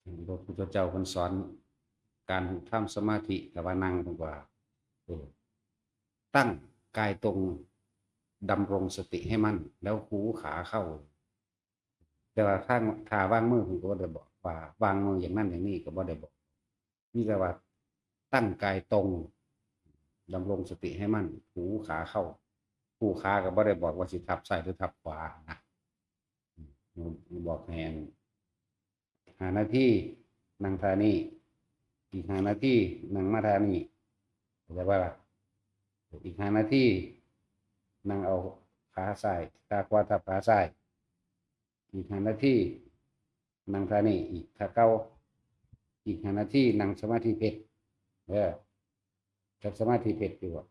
พระพุทธเจ้าคนสอนการทำสมาธิแต่ว่านั่งดีกว่าตั้งกายตรงดำรงสติให้มั่นแล้วหูขาเข้าแต่ว่าถ้าวางมือผมก็บ่ได้บอกว่าวางมืออย่างนั้นอย่างนี้ก็บ่ได้บอกนี่ก็ว่าตั้งกายตรงดำรงสติให้มั่นหูขาเข้าหูขาก็บ่ได้บอกว่าสิทับซ้ายหรือทับขวานะบอกแทน5 นาทีนั่งท่านี้อีก5 นาทีนั่งมาท่านี้เข้าใจป่ะล่ะอีก5 นาทีนั่งเอาขาซ้ายขาขวาทับขาซ้ายอีก5 นาทีนั่งท่านี้อีกท่าเก้าอีก5 นาทีนั่งสมาธิเพชรจับสมาธิเพชรอยู่อ่ะ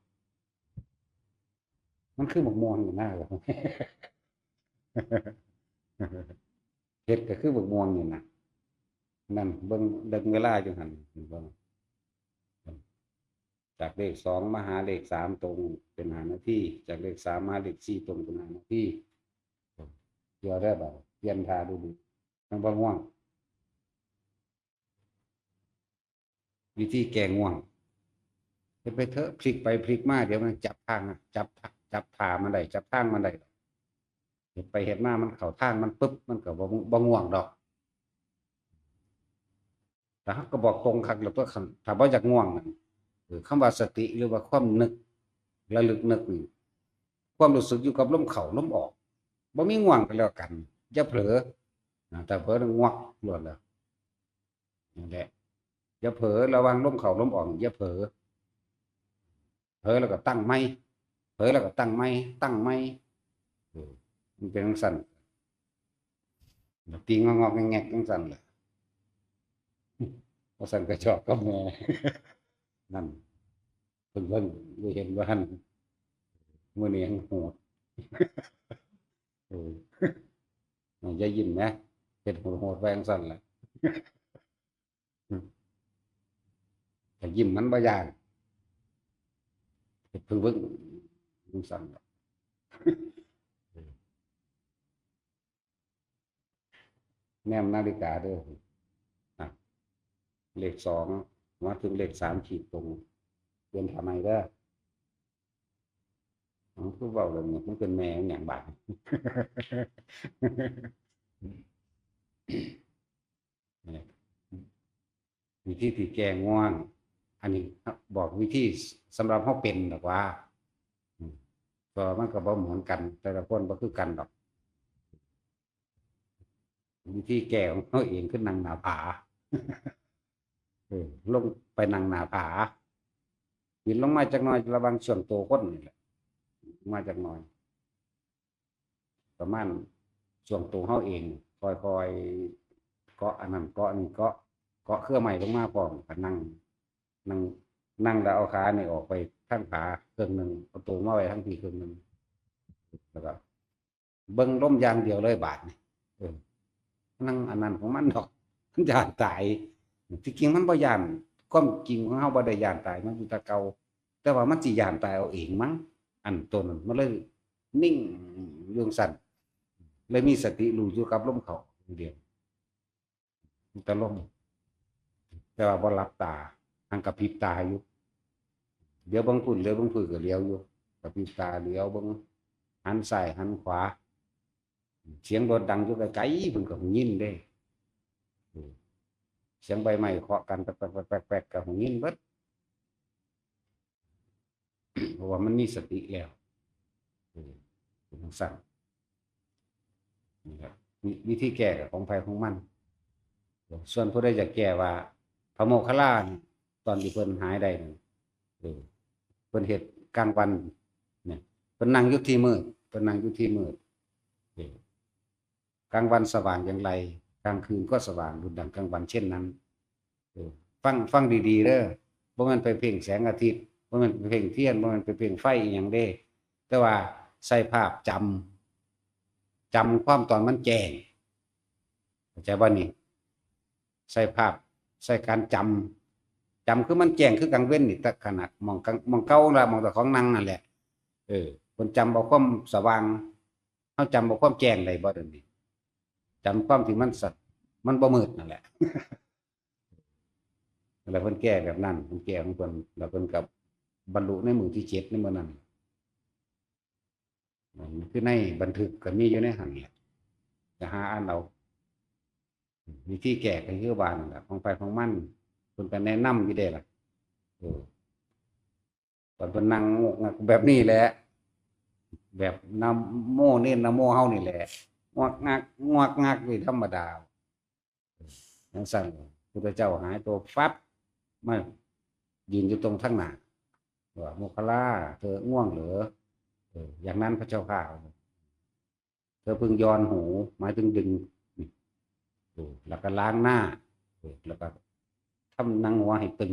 มันคือหมกม่วงอยู่หน้าเลยเพชรก็คือหมกม่วงอยู่นะนั่นเบิ่งดึงเวลาจังหันเบิ่งจากเลข 2มาหาเลข 3ตรงเป็น5 นาทีจากเลข 3มาเลข 4ตรงเป็น5 นาทีเดี๋ยวได้บ่เปลี่ยนท่าดูทั้งบ่ง่วงวิธีแก้ง่วงไปเถอะพลิกไปพลิกมาเดี๋ยวมันจับทางจับท่ามันได้จับทางมันได้เห็นไปเห็นมามันเข้าทางมันปุ๊บมันก็บ่ง่วงดอกแต่เขาก็บอกตรงคักแล้วตัวถ้าบ่อยากง่วงนั่นคำว่าสติหรือว่าความนึกระลึกนึกนี่ความรู้สึกอยู่กับลมเข้าลมออกบ่มีง่วงก็แล้วกันอย่าเผลอแต่เผลอแล้วง่วงรวดแล้วนั่นแหละอย่าเผลอระวังลมเข้าลมออกอย่าเผลอแล้วก็ตั้งไม่เผลอแล้วก็ตั้งไม่มันเป็นจังซั่นตีงอกๆแงกๆจังซั่นแหละเพราะซั่นก็ชอบกับแม่นั่นเพิ่นได้เห็นว่าหั่นมื้อนี้ยังโหดเอออย่ายิ้มนะเฮ็ดโหดๆไว้จังซั่นแหละถ้ายิ้มมันบ่ย้านเฮ็ดเพิ่งจังซั่นแหละแนมนาฬิกาเด้อนะเลข 2มาถึงเลข 3ขีดตรงเปลี่ยนทำไมเด้อคือเว้าเรื่องนี้มันเป็นแม่หยังบาดวิธีที่แก้ง่วงอันนี้บอกวิธีสำหรับเฮาเป็นดอกว่าก็มันก็บ่เหมือนกันแต่ละคนบ่คือกันดอกวิธีแก้ของเฮาเองคือนั่งหน้าผาลงไปนั่งหน้าผาบินลงมาจักหน่อยระวังส่วนตัวคนนี่แหละมาจักหน่อยประมาณช่วงตัวเฮาเองค่อยๆเกาะอันนั้นเกาะนี่เกาะเครือไม้ลงมาพร้อมก็นั่งนั่งแล้วเอาขานี่ออกไปข้างขาครึ่งหนึ่งเอาตัวมาไว้ทั้งทีครึ่งหนึ่งแล้วก็เบิ่งลมอย่างเดียวเลยบาดนี่นั่งอันนั้นของมันดอกมันย่านตายที่จริงมันบ่ย่านความจริงของเฮาบ่ได้ย่านตายมันอยู่แต่เก่าแต่ว่ามันสิย่านตายเอาเองมั้งอันตัวนั้นมันเลยนิ่งอยู่จังซั่นเลยมีสติรู้อยู่กับลมเข้าอย่างเดียวมีแต่ลมแต่ว่าบ่หลับตาหั้นกระพริบตาอยู่เดี๋ยวเบิ่งพุ่นเดี๋ยวเบิ่งพุ่นก็เหลียวอยู่กระพริบตาเหลียวเบิ่งหันซ้ายหันขวาเสียงรถดังอยู่ไกลๆเพิ่นก็หูยินเด้เสียงใบไม้เคาะกันแป๊กๆๆๆก็หูยินเบิดเพราะว่ามันมีสติแล้วเป็นจังซั่นนี่ครับวิธีแก้ก็ของไผของมันส่วนผู้ใดอยากแก้ว่าพระโมคคัลลานี่ตอนที่เพิ่นหายได้นั่นเพิ่นเฮ็ดกลางวันเนี่ยเพิ่นนั่งอยู่ที่มืดเพิ่นนั่งอยู่ที่มืดกลางวันสว่างอย่างไรกลางคืนก็สว่างดุจดั่งกลางวันเช่นนั้นฟังดีๆเด้อบ่แม่นไปเพ่งแสงอาทิตย์บ่แม่นไปเพ่งเทียนบ่แม่นไปเพ่งไฟอีหยังเด้แต่ว่าใส่ภาพจำความตอนมันแจ้งเข้าใจบ่นี่ใส่ภาพใส่การจำคือมันแจ้งคือกลางเว้นนี่แต่ขนาดมองเก่าล่ะมองแต่ของนั่งนั่นแหละเพิ่นจำเอาความสว่างเฮาจำเอาความแจ้งได้บ่เดี๋ยวนี้จำความที่มันสัตว์มันบ่มืดนั่นแหละ แล้วเพิ่นแก้แบบนั้นเพิ่นแก้ของเพิ่นแล้วเพิ่นกับบรรลุในมื้อที่7ในมื้อนั้นคือในบันทึกก็มีอยู่ในหันแหละจะหาอ่านเอาวิธีแก้ก็คือว่านั่นแหละของไปของมันเพิ่นก็แนะนำอยู่เด้ล่ะเออตอนเพิ่นนั่งงกงักแบบนี้แหละแบบนะโมเน้นนะโมเฮานี่แหละงวกงักงวกงักนี่ธรรมดาจังซั่นพุทธเจ้าหายตัวฟับมายืนอยู่ตรงข้างหน้าว่าโมคคัลลาเธอง่วงเหรออย่างนั้นพระเจ้าข้าเธอพึงย้อนหูหมายถึงดึงนี่แล้วก็ล้างหน้าแล้วก็ทำนั่งหัวให้ตึง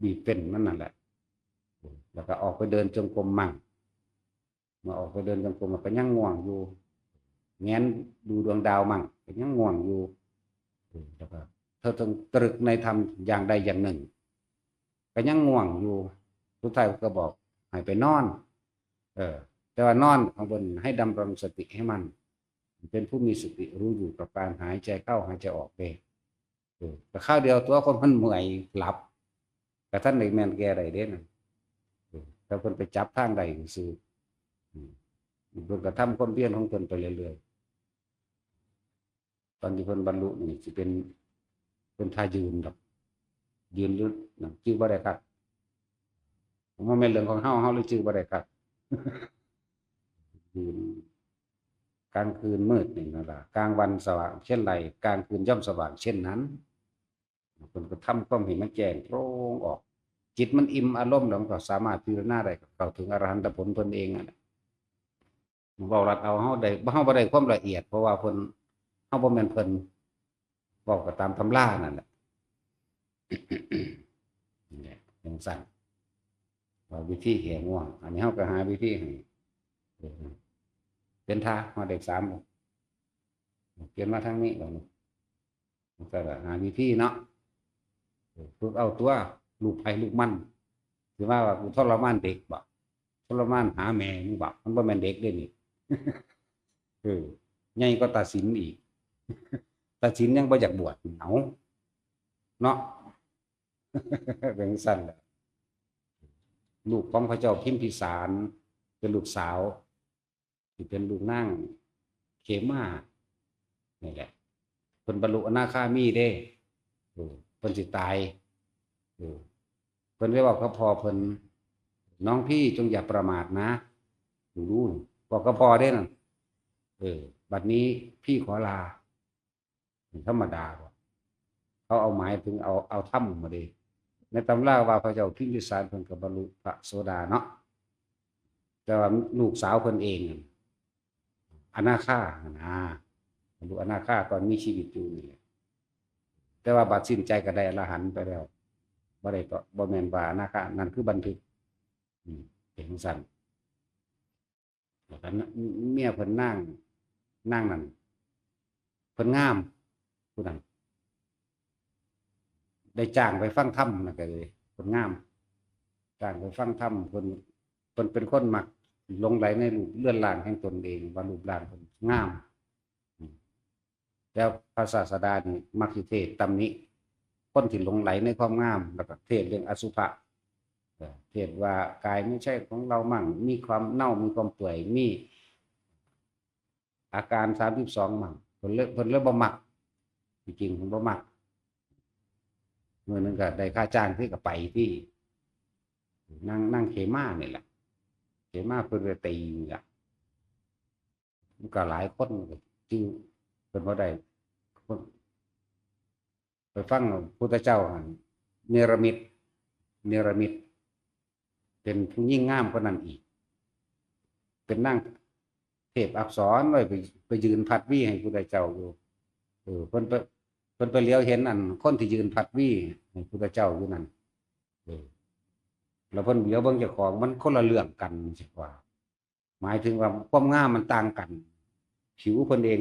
บีบเป็นนั่นแหละแล้วก็ออกไปเดินจงกรมมั่งมาออกไปเดินจงกรมมันก็ยังง่วงอยู่แง้นดูดวงดาวมั่งก็ยังง่วงอยู่แล้วก็เธอต้องตรึกในธรรมอย่างใดอย่างหนึ่งก็ยังง่วงอยู่สุดท้ายก็บอกให้ไปนอนแต่ว่านอนข้างบนให้ดำรงสติให้มันเป็นผู้มีสติรู้อยู่กับการหายใจเข้าหายใจออกเองแต่ข้าวเดียวตัวคนมันเมื่อยหลับแต่ท่านในแมนแกอะไรเด่นถ้าคนไปจับทางใดซื้อเพิ่นก็ทำความเพียรของเพิ่นไปเรื่อยๆตอนที่เพิ่นบรรลุนี่สิเป็นท่ายืนดอกยืนหรือนั่นชื่อบ่ได้ครับผมว่าแม่นเรื่องของเฮาเลยชื่อบ่ได้ครับยืนกลางคืนมืดนี่นั่นล่ะกลางวันสว่างเช่นไรกลางคืนย่อมสว่างเช่นนั้นเพิ่นก็ทำความเห็นมันแจ้งโปร่งออกจิตมันอิ่มอารมณ์แล้วมันก็สามารถพิจารณาได้เข้าถึงอรหันตผลเพิ่นเองนั่นแหละเว้ารัดเอาเฮาได้เฮาบ่ได้ความละเอียดเพราะว่าเพิ่นเฮาบ่แม่นเพิ่นเว้าก็ตามตำรานั่นแหละนี่แหละจังซั่นว่าวิธีแก้ง่วงอันนี้เฮาก็หาวิธีให้เป็นท่าฮอดเลข3บ่เขียนมาทางนี้แล้วนี่มันก็หาวิธีเนาะฝึกเอาตัวลูกไผลูกมันสิว่ากูทรมานเด็กบ่ทรมานหาแม่มึงบ่มันบ่แม่นเด็กเด้นี่ใหญ่ก็ตัดสินอีกตัดสินยังบ่อยากบวชเอาเนาะเป็นซั่นแหละลูกของพระเจ้าพิมพิสารเป็นลูกสาวที่เป็นลูกนางเขมานี่แหละเพิ่นบรรลุอนาคามีเด้เพิ่นสิตายเพิ่นเลยบอกกับพ่อเพิ่นน้องพี่จงอย่าประมาทนะรู้บอกกับพ่อเด้นั่นบัดนี้พี่ขอลาธรรมดาเขาเอาหมายถึงเอาถ้ำมาดิในตำราว่าพระเจ้าพิมพิสารเพิ่นก็บรรลุพระโสดาเนาะแต่ว่าลูกสาวเพิ่นเองอนาคานะบรรลุอนาคาตอนมีชีวิตอยู่นี่แหละแต่ว่าบัดสิ้นใจก็ได้อรหันต์ไปแล้วบ่ได้ก็บ่แม่นว่าอนาคานั่นคือบันทึกเป็นสั่นแล้วก็เมียเพิ่นนั่งนั่นเพิ่นงามผู้นั้นได้จ้างไปฟังธรรมนะก็เลยเพิ่นงามจ้างไปฟังธรรมเพิ่นเป็นคนมักหลงไหลในรูปเลื่อนล่างแห่งตนเองว่ารูปร่างเพิ่นงามแล้วพระศาสดานี่มักสิเทศน์ตำหนิคนที่หลงไหลในความงามแล้วก็เทศน์เรื่องอสุภะเทศน์ว่ากายไม่ใช่ของเรามั่งมีความเน่ามีความเปื่อยมีอาการ32มั่งเพิ่นเลยบ่มักจริงๆเพิ่นบ่มักมื้อนึงก็ได้ค่าจ้างคือก็ไปที่นั่งเขมานี่แหละเขมาเพิ่นก็ตีนี่ล่ะมันก็หลายคนที่เพิ่นบ่ได้ไปฟังพุทธเจ้าหั่นเนรมิตเป็นผู้ยิ่งงามกว่านั้นอีกเป็นนั่งเทพอักษรไว้ไปยืนพัดวี่ให้พุทธเจ้าอยู่เพิ่นไปเลี้ยวเห็นอันคนที่ยืนพัดวี่ให้พุทธเจ้าอยู่นั่นแล้วเพิ่นเลี้ยวเบิ่งเจ้าของมันคนละเรื่องกันสิว่าหมายถึงว่าความงามมันต่างกันผิวเพิ่นเอง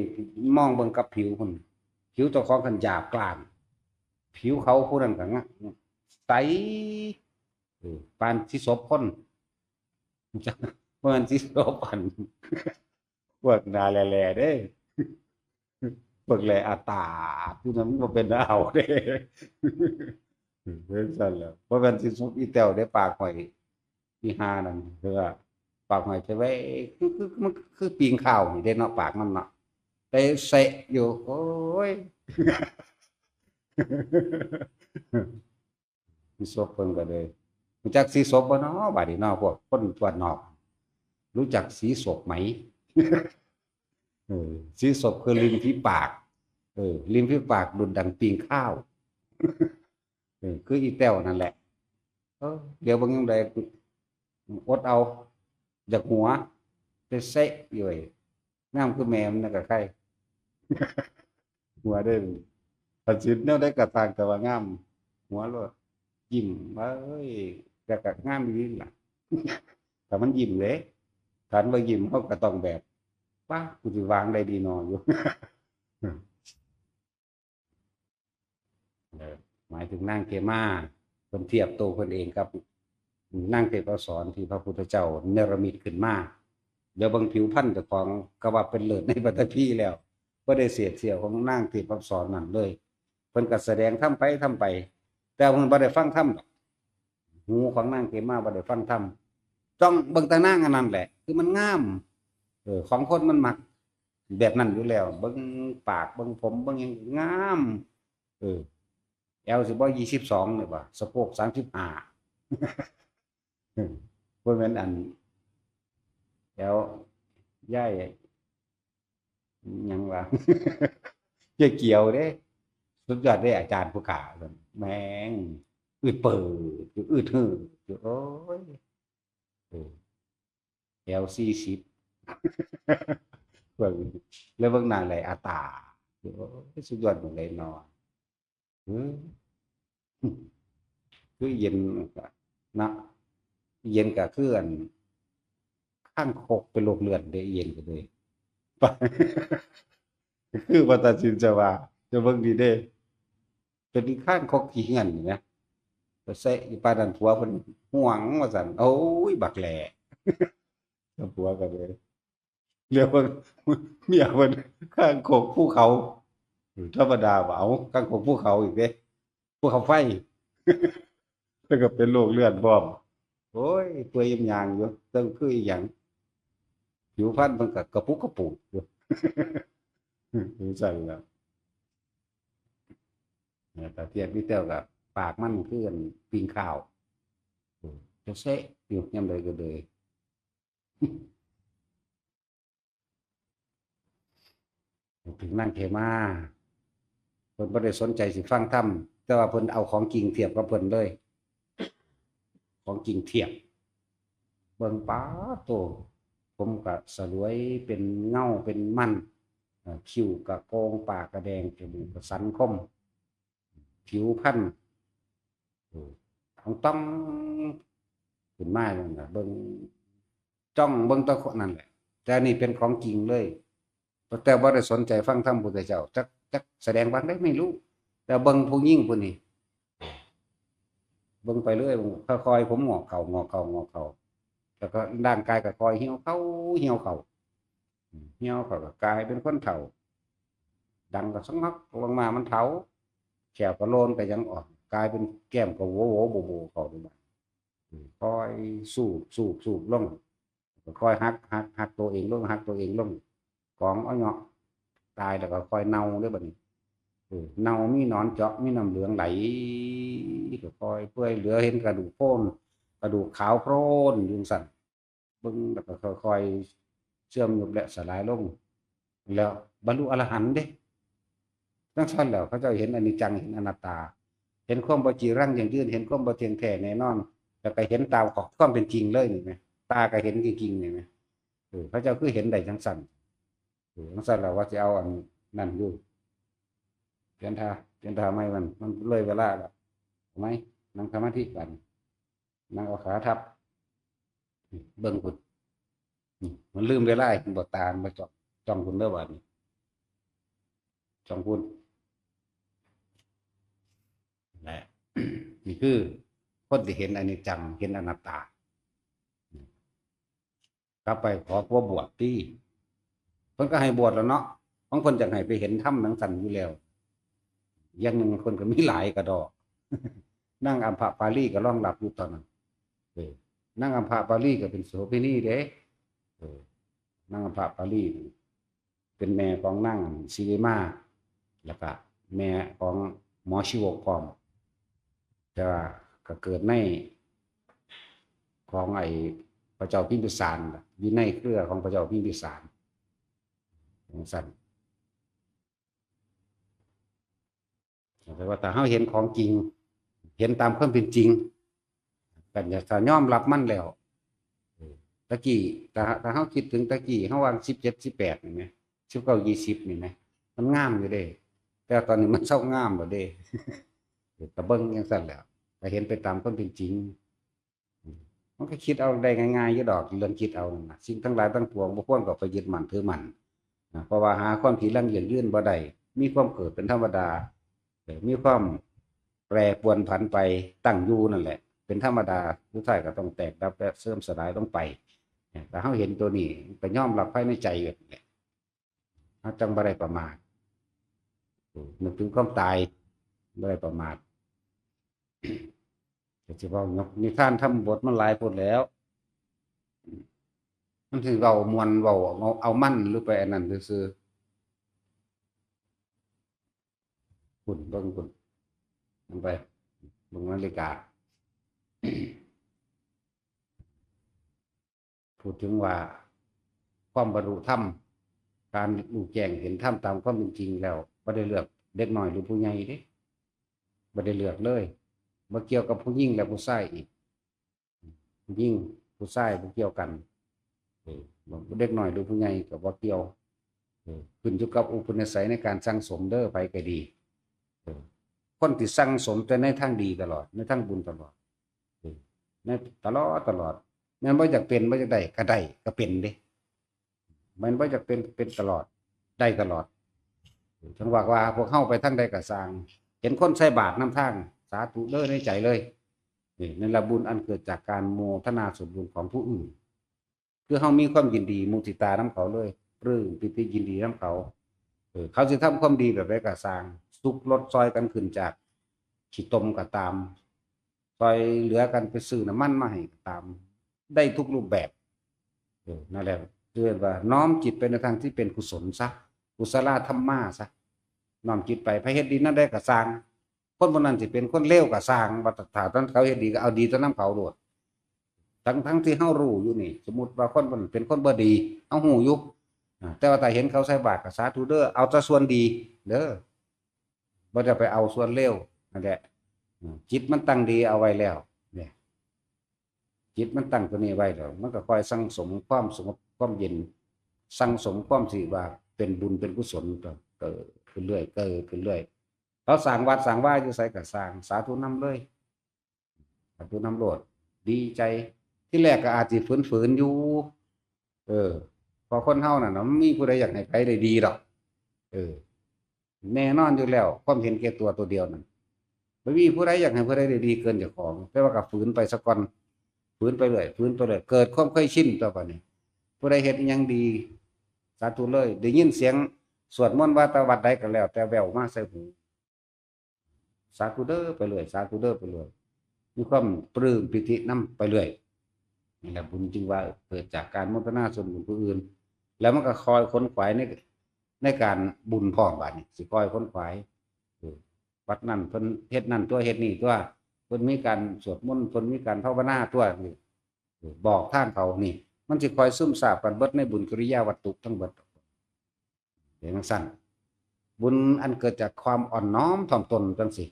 มองเบิ่งกับผิวเพิ่นผิวเจ้าของกันหยาบกร้านผิวเขาผู้นั้นก็ใสปานสิศพคนบ่แม่นสิศพอันพวกหน้าแหล่ๆเด้พวกแลอาตาผู้นั้นบ่เป็นเอาเด้ เรื่องสั้นแล้วเพราะมันสิซุปอีแต้วได้ปากหอยอีหานั่นคือว่าปากหอยจะไว้คือมันคือปิงข้าวนี่เด้เนาะปากมันเนาะได้เสะอยู่โอ้ยสิซบเพิ่นก็เลยรู้จักสีศพบ่เนาะบัดนี้เนาะพวกคนตัวนอกรู้จักสีศพไหมสีศพคือริมฝีปากริมฝีปากดุดดังปิงข้าวคืออีแต้วนั่นแหละเดี๋ยวเบิ่งจั่งใดอดเอาจากหัวไปเซะอยู่ไอ้งามคือแม่มันน่ะก็ใครหัวได้ตัดสินแนวใดก็ต่างแต่ว่างามหัวโลดยิ้มว่าเอ้ยแต่ก็งามอีหลีล่ะแต่มันยิ้มเด้คันบ่ยิ้มเขาก็ต้องแบบว้ากูสิวางได้ดีน้ออยู่หมายถึงนางเขมาเพิ่นเทียบตัวเพิ่นเองกับนางเทพอักษรที่พระพุทธเจ้าเนรมิตขึ้นมาเดี๋ยวเบิ่งผิวพรรณเจ้าของก็ว่าเป็นเลิศในปฐพีแล้วบ่ได้เสียดเสียวของนางเทพอักษรนั่นเลยเพิ่นก็แสดงทำไปแต่เพิ่นบ่ได้ฟังธรรมดอกหูของนางเขมาบ่ได้ฟังธรรมจ้องเบิ่งแต่นางอันนั้นแหละคือมันงามของคนมันมักแบบนั้นอยู่แล้วเบิ่งปากเบิ่งผมเบิ่งหยังงามเออแอลสิบ่22นี่บ่สะโพก35บ่แม่นอันแอลย้ายหยังวะเจ๊เกี่ยวเด้สุดยอดเด้อาจารย์ผู้ขาซั่นแม่งอึดเปิดอึดหือโอ้ยเออแอล40เบิ่งแล้วเบิ่งหน้าไหลอาตาโอ้ยสุดยอดหมดเลยเนาะอือคือเย็นก็นะเย็นก็คืออันข้างคกเป็นโรคเลือดเด้เย็นก็เลยไปคือว่าตัดสินจะว่าจะเบิ่งดีเด้เป็นข้างคกขี้เหือนนี่นะไปใส่อีปานนั้นผัวเพิ่นห่วงว่าซั่นโอ้ยบักแหล่แล้วผัวก็เลยเรียกว่าเมียเพิ่นข้างคกภูเขาธรรมดาว่าเอาข้างคกภูเขาอีกเด้ภูเขาไฟแล้วก็เป็นโรคเลือดพร้อมโอ้ยเปื่อยยางอยู่เทิงคืออีหยังผิวพรรณมันก็กระปุกกระปูดอยู่จังซั่นล่ะแต่เทียบพี่แต้วก็ปากมันคืออันปิ้งข้าวจะเซะอยู่ยามใดก็เลยถึงนางเขมาเพิ่นบ่ได้สนใจสิฟังธรรมแต่ว่าเพิ่นเอาของจริงเทียบกับเพิ่นเลยของจริงเทียบเบิ่งป๊าดโตผมก็สลวยเป็นเงาเป็นมันคิ้วก็โกงปากก็แดงจมูกก็สันคมผิวพรรณต้องขึ้นมาจังน่ะเบิ่งจ้องเบิ่งแตะคนนั่นแหละแต่อันนี้เป็นของจริงเลยแต่บ่ได้สนใจฟังธรรมพุทธเจ้าจักแสดงบางได้ไม่รู้แต่เบิ่งผู้หญิงผู้นี้เบิ่งไปเรื่อยค่อยๆผมงอกเข่างอกเข่างอกเข่าแล้วก็ร่างกายก็ค่อยเหี่ยวเข้าเหี่ยวเข้าเหี่ยวเข้าก็กลายเป็นคนเฒ่าดังก็สักพักลงมามันเฒ่าแขวก็โลนก็ยังออกกลายเป็นแก้มก็โหวๆโบๆเข้าไปค่อยสูบลงค่อยหักตัวเองลงหักตัวเองลงของเอาเนาะตายแล้วก็ค่อยเน่าเด้อบัดนี้เน่ามีหนอนเจาะมีน้ำเหลืองไหลก็ค่อยเปื่อยเหลือเห็นกระดูกโพ้นกระดูกขาวโพลนอยู่จั่งซั้นเบิ่งแล้วก็ค่อยๆเชื่อมยุบและสลายลงแล้วบรรลุอรหันต์เด้จังซั่นแล้วเขาเจ้าเห็นอนิจจังเห็นอนัตตาเห็นความบ่จีรังยั่งยืนเห็นความบ่เที่ยงแท้แน่นอนแล้วก็เห็นตามของความเป็นจริงเลยนี่แหมตาก็เห็นจริงๆนี่แหมพระเจ้าคือเห็นได้จังซั่นจังซั่นแล้วว่าสิเอาอันนั้นอยู่เปลี่ยนท่าใหม่มันเลยเวลาแล้วถูกไหมนั่งสมาธิกันนั่งเอาขาทับเบิ่งพุ่นมันลืมเวลามันบ่ตาบ่จ้องพุ่นเด้อบัดนี้จ้องพุ่นแหละนี่คือคนที่เห็นอนิจจังเห็นอนัตตากลับไปขอว่าบวชที่เพิ่นก็ให้บวชแล้วเนาะบางคนจังให้ไปเห็นถ้ำหนังสันอยู่แล้วอย่างหนึ่งคนก็มีหลายกระดอก นั่งอัมพปาลีก็รองรับอยู่ตอนนั้นนั่งอัมพปาลีก็เป็นโสเภณีเด้นั่งอัมพปาลีเป็นแม่ของนั่งศิริมาแล้วก็แม่ของหมอชีวกพร้อมแต่ว่าก็เกิดในของไอ้พระเจ้าพิมพิสารอยู่ในเครือของพระเจ้าพิมพิสารอย่างสั้นแต่ว่าถ้าเราเห็นของจริงเห็นตามความเป็นจริงกันจะยอมรับมันแล้วตะกี้ถ้าเราคิดถึงตะกี้เราวาง17 18นี่ไหม19 20นี่ไหมมันงามอยู่เด้แต่ตอนนี้มันเศร้างามบ่เด้ตะเบิ้งอย่างสั้นแล้วก็เห็นไปตามความเป็นจริงมันก็คิดเอาได้ง่ายๆอยู่ดอกเรื่องคิดเอานะสิ่งทั้งหลายทั้งปวงบ่ควรก็ไปยึดมั่นถือมั่นนะเพราะว่าหาความถี่ลังยื่นบ่ได้มีความเกิดเป็นธรรมดามีความแปรปรวนผันไปตั้งอยู่นั่นแหละเป็นธรรมดาสุดท้ายก็ต้องแตกดับและเสื่อมสลายลงไปแต่เฮาเห็นตัวนี้ก็ยอมรับภายในใจอยู่แหละเฮาจังบ่ได้ประมาทนึกถึงความตายบ่ได้ประมาทก็สิเว้ายกนิทานทำบทมันหลายโพดแล้วมันสิเว้ามวนเว้าเอามันหรือไปอันนั้นซื่อๆคุณเบิ่งคุณลงไปเบิ่งนาฬิกาพูดถึงว่าความบรรลุธรรมการรู้แจ้งเห็นธรรมตามความเป็นจริงแล้วบ่ได้เลือกเด็กน้อยหรือผู้ใหญ่เด้บ่ได้เลือกเลยบ่เกี่ยวกับผู้หญิงและผู้ชายอีกผู้หญิงผู้ชายบ่เกี่ยวกันเด็กน้อยหรือผู้ใหญ่ก็บ่เกี่ยวขึ้นอยู่กับอุปนิสัยในการสั่งสมเด้อไปก็ดีคนที่สั่งสมแต่ในทางดีตลอดในทางบุญตลอดในตลอดแม้นบ่อยากเป็นบ่อยากได้ก็ได้ก็เป็นเด้มันบ่อยากเป็นตลอดได้ตลอดจังว่าพวกเฮาไปทางใดก็สร้างเห็นคนใส่บาตรนำทางสาธุเด้อในใจเลยนี่นั่นละบุญอันเกิดจากการโมทนาส่วนบุญของผู้อื่นคือเฮามีความยินดีมุทิตานำเขาเลยปลื้มปิติยินดีนำเขาเขาสิทำความดีแบบใดก็สร้างสุขลดซอยกันขึ้นจากขี้ตมก็ตามซอยเหลือกันไปซื้อน้ำมันมาให้ก็ตามได้ทุกรูปแบบนั่นแหละเรียกว่าน้อมจิตไปในทางที่เป็นกุศลซะกุศลธรรมะซะน้อมจิตไปพระเฮ็ดดีนั่นได้ก็สร้างคนบนนั้นสิเป็นคนเลวก็สร้างว่าถ้าตอนเขาเฮ็ดดีก็เอาดีตอนนำเขาโลดทั้งที่เฮารู้อยู่นี่สมมุติว่าคนมันเป็นคนบ่ดีเฮาฮู้อยู่แต่ว่าถ้าเห็นเขาใส่บาตรก็สาธุเด้อเอาแต่ส่วนดีเด้อบ่ได้ไปเอาส่วนเลวนั่นแหละจิตมันตั้งดีเอาไว้แล้วเนี่ยจิตมันตั้งตัวนี้ไว้แล้วมันก็คอยสั่งสมความสงบความเย็นสั่งสมความสิว่าเป็นบุญเป็นกุศลเกิดขึ้นเรื่อยเกิดขึ้นเรื่อยเขาสร้างวัดสร้างว่าอยู่ไสก็สร้างสาธุนำเลยสาธุนำโลดดีใจที่แรกก็อาจสิฝืนๆอยู่พอคนเฮาน่ะมันมีผู้ใดอยากให้ไปได้ดีดอกแน่นอนอยู่แล้วความเห็นแก่ตัวเดียวนั่นบ่มีผู้ใดอยากให้ผู้ใดได้ดีเกินเจ้าของแต่ว่าก็ฝืนไปซะก่อนฝืนไปเรื่อยเกิดความเคยชินต่อไปนี้ผู้ใดเฮ็ดอิหยังดีสาธุเลยได้ยินเสียงสวดมนต์ว่าแตวัดใดก็แล้วแต่แว่วมาใส่หูสาธุเด้อไปเรื่อยสาธุเด้อไปเรื่อยมีความปลื้มปิตินำไปเรื่อยนี่แหละบุญจึงว่าเกิดจากการโมทนาส่วนบุญผู้อื่นแล้วมันก็คอยค้นขวายในการบุญพร้อมบัดนี้สิคอยค้นขวายวัดนั่นเพิ่นเฮ็ดนั่นตัวเฮ็ดนี่ตัวเพิ่นมีการสวดมนต์เพิ่นมีการภาวนาตัวนี่บอกทางเขานี่มันสิคอยซึมซาบกันเบิดในบุญกิริยาวัตถุทั้งเบิดเห็นจังซั่นบุญอันเกิดจากความอ่อนน้อมถ่อมตนจังซี่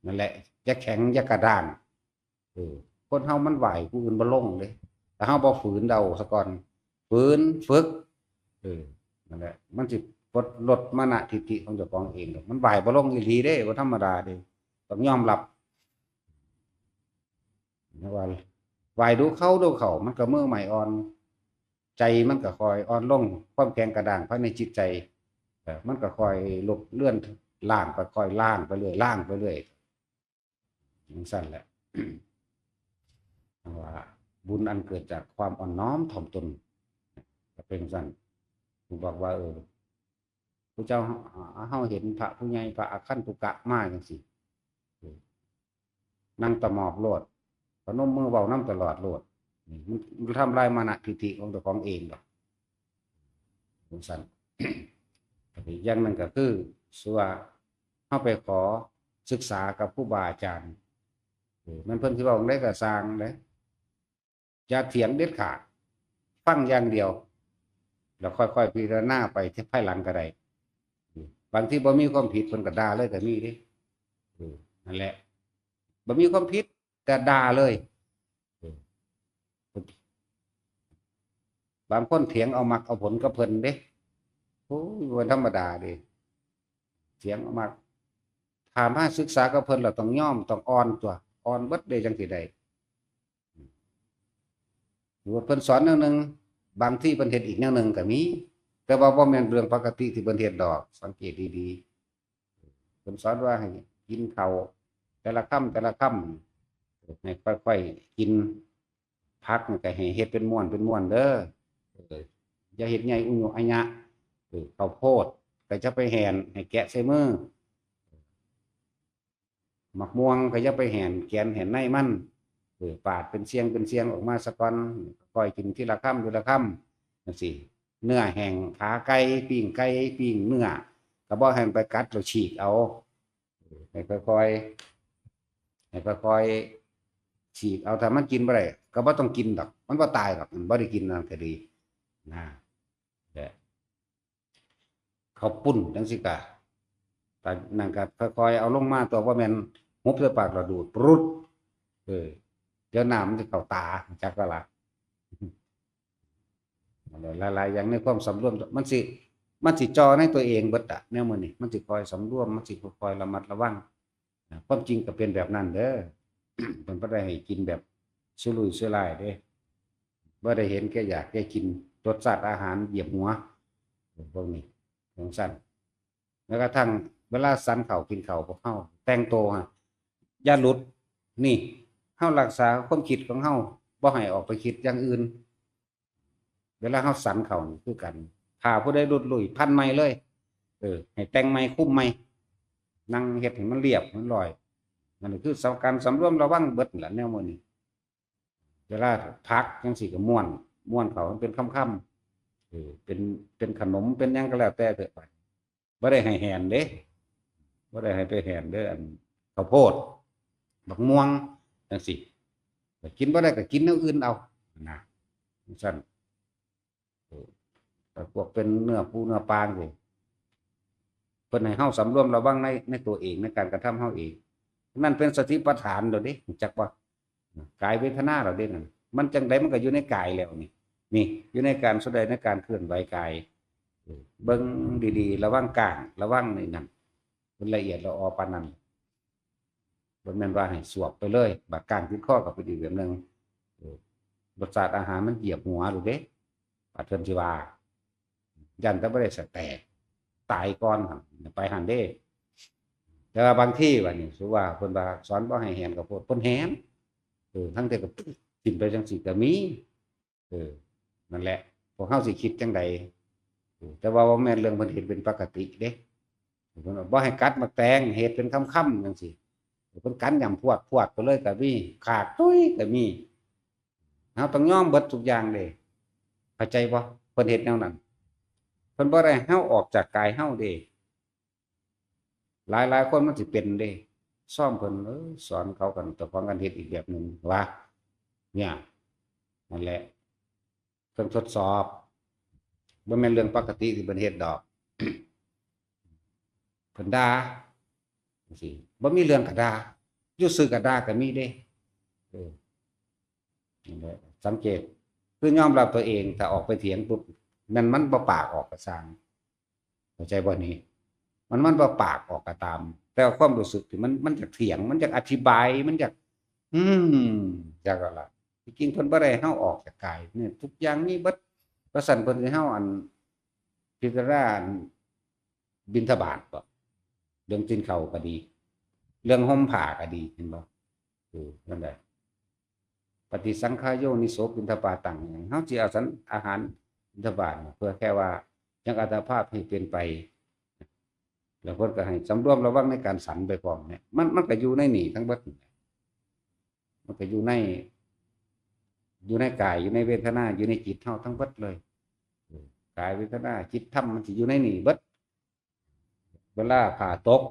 นั่นแหละอย่าแข็งอย่ากระด้างคนเฮามันไหวผู้อื่นบ่ลงเด้แต่เฮาบ่ฝืนเดาซะก่อนฝืนฝึกนั่นแหละมันสิลดมานะทิฏฐิของเจ้าของเองมันไหวบ่ลงอีหลีเด้บ่ธรรมดาเด้ต้องยอมรับนะว่าไหวดูเขามันก็มือใหม่อ่อนใจมันก็คอยอ่อนลงความแข็งกระด้างภายในจิตใจมันก็คอยลบเลื่อนล่างไปคอยล่างไปเรื่อยล่างไปเรื่อยอย่างสั้นแหละว่าบุญอันเกิดจากความอ่อนน้อมถ่อมตนก็เป็นสั้นผมบอกว่าพระเจ้าเฮาเห็นพระผู้ใหญ่พระอคันตุกะมาจังซี่ นั่งตะหมอบโลดพนมมือเว้าน้ำตลอดโลดนี่มันทำลายมานะทิฐิของตัวของเองดอกสงสารอีกอย่างหนึ่งก็คือส่วนเข้าไปขอศึกษากับผู้บาอาจารย์มันเพิ่นที่ว่าได้ก็สร้างเลยอย่าเถียงเด็ดขาดฟังอย่างเดียวแล้วค่อยๆพิจารณาไปที่ภายหลังก็ได้บางที่บ่มีความผิดเพิ่นก็ด่าเลยก็มีดินั่นแหละบ่มีความผิดแต่ด่าเลยบางคนเถียงเอามักเอาผลกับเพิ่นเด้โอ้ยวันธรรมดาเด้เถียงเอามักถามหาศึกษากับเพิ่นเราต้องยอมต้องอ่อนตัวอ่อนเบิดได้จังสิได้หรือว่าเพิ่นสอนแนวนึงบางที่เพิ่นเฮ็ดอีกแนวนึงก็มีแต่ว่าบ่แม่นเรื่องปกติที่เพิ่นเฮ็ดดอกสังเกตดีๆเพิ่นสอนว่าให้กินข้าวแต่ละค่ำแต่ละค่ำให้ค่อยๆกินพักก็ให้เฮ็ดเป็นม้วนเป็นม้วนเด้ออย่าเฮ็ดใหญ่อุญุอัญญะข้าวโพดก็จะไปแห่นให้แกะใส่มือมะม่วงก็จะไปแห่นแกนแห่นในมันปาดเป็นเสียงออกมาสักก่อนค่อยกินทีละค่ำทีละค่ำจังซี่เนื้อแห้งขาไก่ปิ้งเนื้อก็บ่ให้ไปกัดแล้วฉีกเอาให้ค่อยๆให้ค่อยๆฉีกเอาถ้ามันกินบ่ได้ก็บ่ต้องกินดอกมันบ่ตายดอกมันบ่ได้กินนั่นก็ดีนะข้าวปุ้นจังซี่ก็แต่นั่นก็ค่อยๆเอาลงมาตัวบ่แม่นหุบใส่ปากแล้วดูดปรุดเดี๋ยวน้ำมันจะเข้าตาจักก็ล่ะหลายๆอย่างในความสำรวมมันสิจอในตัวเองเบิดอะแนวมื้อนี้มันสิคอยสำรวมมันสิคอยระมัดระวังความจริงก็เป็นแบบนั้นเด้อเพิ่นบ่ได้ให้กินแบบสุรุ่ยสุร่ายเด้บ่ได้เห็นแก่อยากแก่กินรสชาติอาหารเหยียบหัวพวกนี้จังซั่นแล้วก็ทั้งเวลาสันข้าวกินข้าวพวกเฮาแต่งตัวฮะอย่าหลุดนี่เฮารักษาความคิดของเฮาบ่ให้ออกไปคิดอย่างอื่นเวลาเฮาสันข้าวนี่คือกันถ้าผู้ใดหลุดลุ่ยพันใหม่เลยให้แต่งใหม่คุมใหม่นั่งเฮ็ดให้มันเรียบมันลอยนั่นคือการสำรวมระวังเบิดล่ะแนวมื้อนี้เวลาพักจังซี่ก็ม่วนเขามันเป็นค่ำๆเป็นขนมเป็นหยังก็แล้วแต่เถอะไปบ่ได้ให้แหนเด้บ่ได้ให้ไปแหนเด้ออันข้าวโพดบักม่วงจังซี่กินบ่ได้ก็กินแนวอื่นเอานะจังซั่นแต่พวกเป็นเนื้อปูเนื้อปลาสิเพิ่นให้เฮาสำรวมระวังในตัวเองในการกระทำเฮาเองนั่นเป็นสติปัฏฐานเด้อเด้จักว่ากายเวทนาเราเด้นั่นมันจังไดมันก็อยู่ในกายแล้วนี่อยู่ในการแสดงในการเคลื่อนไหวกายเบิ่งดีๆระวังกลางระวังนี่นั่นเป็นละเอียดละออปานนั้นบ่แม่นว่าให้สวบไปเลยบัดกลางติดคอก็เป็นอีกแบบนึงรสชาติอาหารมันเหยียบหัวดูเด้ปาเพิ่นสิว่ายันแต่บ่ได้สแตกตายก่อนไปหันเด้แต่ว่าบางที่ว่านี่สุว่าเพิ่นว่าสอนบ่ให้แหนข้าวโพดเพิ่นแหนทั้งแต่ก็กินไปจังซี่ก็มีนั่นแหละพวกเฮาสิคิดจังใดแต่ว่าบ่แม่นเรื่องเพิ่นเฮ็ดเป็นปกติเด้เพิ่นว่าบ่ให้กัดมาแตงเฮ็ดเป็นค่ำๆจังซี่เพิ่นกันยำพวดไปเลยก็มีขากตุ้ยก็มีเฮาต้องยอมเบิดทุกอย่างเด้เข้าใจบ่เพิ่นเฮ็ดแนวนั้นเพิ่นบ่ได้ให้เฮาออกจากกายเฮาเด้หลายๆคนมันสิเป็นเด้ซ่อมเพิ่นสอนเขากันแต่ของกันเฮ็ดอีกแบบนึงว่าเนี่ยนั่นแหละต้องทดสอบบ่แม่นเรื่องปกติที่เพิ่นเฮ็ดดอกเพิ่นด่าจังซี่บ่มีเรื่องก็ด่าอยู่ซื่อก็ด่าก็มีเด้นั่นแหละสังเกตคือยอมรับตัวเองถ้าออกไปเถียงปุ๊บมันบ่ปากออกก็สร้างเข้าใจบ่นี่มันบ่ปากออกก็ตามแต่ความรู้สึกที่มันอยากเถียงมันอยากอธิบายมันอยากจักล่ะที่จริงเพิ่นบ่ได้ให้เฮาออกจากกายเนี่ยทุกอย่างมีเบิดเพราะซั่นเพิ่นสิเฮาพิจารณาบิณฑบาตบ่เรื่องกินข้าวก็ดีเรื่องห่มผ้าก็ดีเห็นบ่นั่นแหละปฏิสังขารโยนิโสบิณฑบาตังเฮาสิเอาอาหารบิณฑบาตเพื่อแค่ว่ายังอัตภาพให้เป็นไปแล้วเพิ่นก็ให้สำรวมระวังในการฉันไปพร้อมเนี่ยมันก็อยู่ในนี่ทั้งเบิด มันก็อยู่ในกายอยู่ในเวทนาอยู่ในจิตเฮาทั้งเบิดเลยกายเวทนาจิตธรรมมันสิอยู่ในนี่เบิดเวลาผ่าตก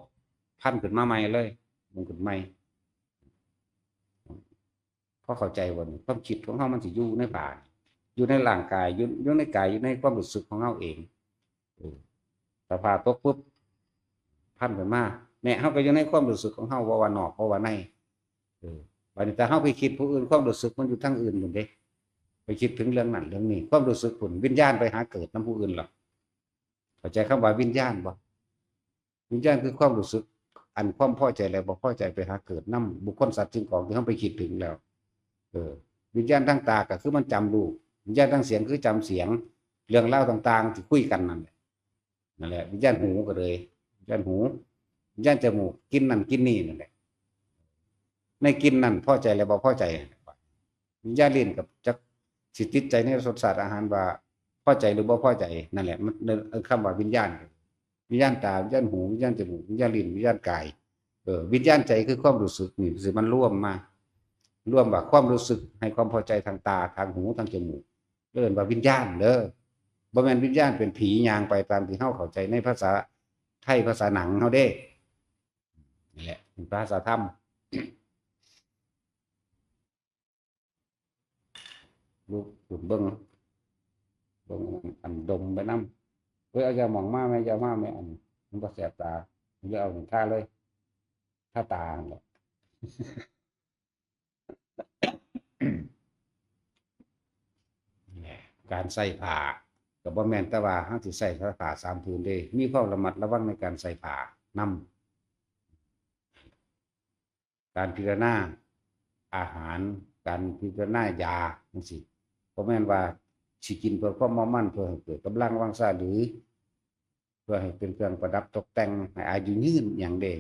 พันขึ้นมาใหม่เลยมันขึ้นใหม่พอเข้าใจว่าความคิดของเฮามันสิอยู่ในป่าอยู่ในร่างกายอยู่ในกายอยู่ในความรู้สึกของเฮาเองแต่ผ่าตกปุ๊บพันขึ้นมาเนี่ยเฮาก็อยู่ในความรู้สึกของเฮาว่านอกว่าในบัดนี้แต่เฮาไปคิดผู้อื่นความรู้สึกมันอยู่ทางอื่นหมดเด้ไปคิดถึงเรื่องนั้นเรื่องนี้ความรู้สึกผลวิญญาณไปหาเกิดนำผู้อื่นหรอกเข้าใจคำว่าวิญญาณบ่วิญญาณคือความรู้สึกอันความพอใจและบ่พอใจไปหาเกิดนำบุคคลสัตว์สิ่งของที่เฮาไปคิดถึงแล้ววิญญาณทางตาก็คือมันจำรูปวิญญาณทางเสียงคือจำเสียงเรื่องเล่าต่างๆที่คุยกันนั่นแหละวิญญาณหูก็เลยวิญญาณหูวิญญาณจมูกกินนั่นกินนี่นั่นแหละในกินนั่นพอใจและบ่พอใจวิญญาณลิ้นกับจักสิติดใจในรสชาติอาหารว่าพอใจหรือบ่พอใจนั่นแหละมันคำว่าวิญญาณตาวิญญาณหูวิญญาณจมูกวิญญาณลิ้นวิญญาณกายวิญญาณใจคือความรู้สึกนี่สิมันร่วมว่าความรู้สึกให้ความพอใจทางตาทางหูทางจมูกเรียกว่าวิญญาณเด้อบ่แม่นวิญญาณเป็นผียางไปตามที่เฮาเข้าใจในภาษาไทยภาษาหนังเฮาเด้นี่แหละภาษาธรรมลูกเบิ่งอันดมไปนำเอาอย่ามองมาแม่อย่ามาแม่อันมันบ่แสบตามันเอาท่าเลยท่าตาแหละการใส่ผ้าก็บ่แม่นแต่ว่าเฮาสิใส่ผ้า3ผืนเด้มีความระมัดระวังในการใส่ผ้านำการพิจารณาอาหารการพิจารณายาจังซี่บ่แม่นว่าสิกินเพื่อความเมามันเพื่อให้เกิดกำลังวังชาหรือเพื่อให้เป็นเครื่องประดับตกแต่งให้อายุยืนอย่างเด้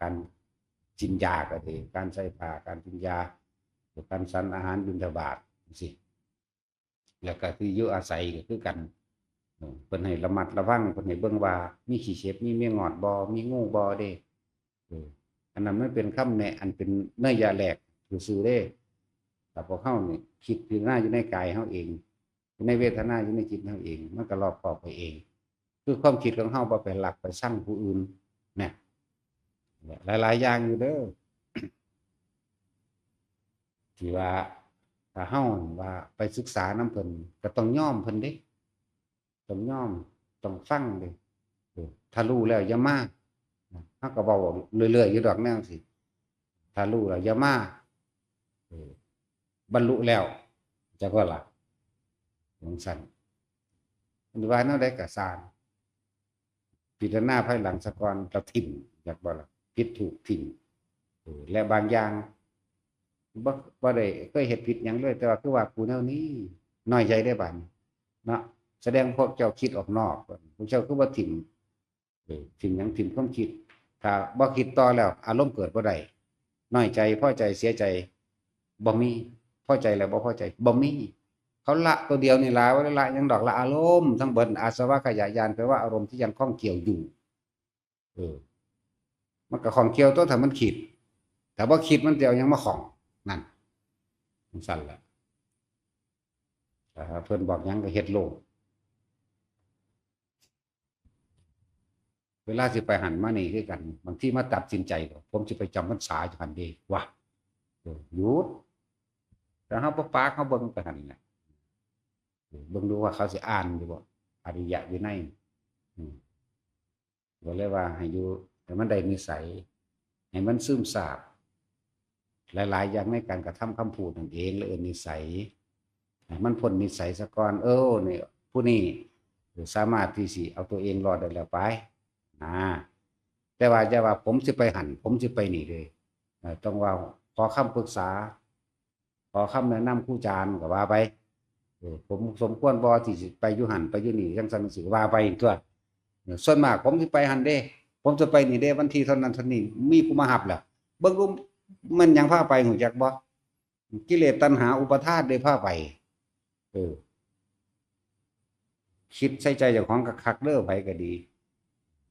การกินยาก็ดีการใส่ผ้าการกินยาการฉันอาหารบิณฑบาตจังซี่แล้วก็คืออยู่อาศัยก็คือกันเพิ่นให้ระมัดระวังเพิ่นให้เบิ่งว่ามีขี้เข็บมีเมียงอดบ่มีงูบ่เด้อันนั้นมันเป็นคำแนะอันเป็นเนื้อยาแหลกซื่อๆเด้แต่พวกเฮานี่คิดพิจารณาอยู่ในกายเฮาเองอยู่ในเวทนาอยู่ในจิตเฮาเองมันก็รอบคอบไปเองคือความคิดของเฮาบ่ไปหลักไปสั่งผู้อื่นเนี่ยหลายๆอย่างอยู่เด้อที่ว่าถ้าเฮาว่าไปศึกษานำเพิ่นก็ต้องยอมเพิ่นเด้ต้องยอมต้องฟังเด้ถ้ารู้แล้วอย่ามาเฮาก็เว้าเรื่อยๆอยู่ดอกแนวสิถ้ารู้แล้วอย่ามาบรรลุแล้วจักว่าล่ะจังซั่นอันว่าแนวใดก็สร้างพิจารณาภายหลังซะก่อนแล้วทิ่มจักบ่ล่ะผิดถูกทิ่มและบางอย่างบ่ได้เคยเฮ็ดผิดหยังเลยแต่ว่าคือว่ากูแนวนี้น้อยใจได้บัดนี้เนาะแสดงพวกเจ้าคิดออกนอกพวกเจ้าคือบ่ทิ่มทิ่มหยังทิ่มความคิดถ้าบ่คิดต่อแล้วอารมณ์เกิดบ่ได้น้อยใจพอใจเสียใจบ่มีพอใจแล้วบ่พอใจบ่มีเขาละตัวเดียวนี่ล่ะว่าละยังดอกละอารมณ์ทั้งเบิดอาสวะขยายานแปลว่าอารมณ์ที่ยังคล้องเกี่ยวอยู่มันก็ของเกี่ยวตัวถ้ามันคิดแต่บ่คิดมันเดียวยังมาของนั่นสั่นแหละเพิ่นบอกยังก็เฮ็ดโลกเวลาสิไปหันมานี่คือกันบางทีมาตัดสินใจผมสิไปจำพรรษาอยู่หั่นเด้ว่ะหยุดแต่เฮาบ่ปากเฮาเบิ่งไปหั่นแหละเบิ่งดูว่าเขาสิอ่านอยู่บ่อริยวินัยก็เลยว่าให้อยู่ให้มันได้นิสัยให้มันซึมซาบหลายๆอย่างในการกระทำคำพูดนั่นเองเลยนิสัยมันพ้นนิสัยซะก่อนนี่ผู้นี้สามารถที่สิเอาตัวเองรอดได้แล้วไปแต่ว่าจะว่าผมสิไปหันผมสิไปนี่เลยต้องว่าขอคำปรึกษาขอคำแนะนำครูอาจารย์ก็ว่าไปผมสมควรบ่ที่สิไปอยู่หันไปอยู่นี่จังซั่นสิว่าไปตัวส่วนมากผมสิไปหันเด้ผมจะไปนี่เด้วันที่เท่านั้นเท่านี้มีผู้มารับแล้วเบิ่งดูมันยังพาไปหูจักบ่กิเลสตัณหาอุปทานได้พาไปคิดใส่ใจเจ้าของคักๆเด้อไผก็ดี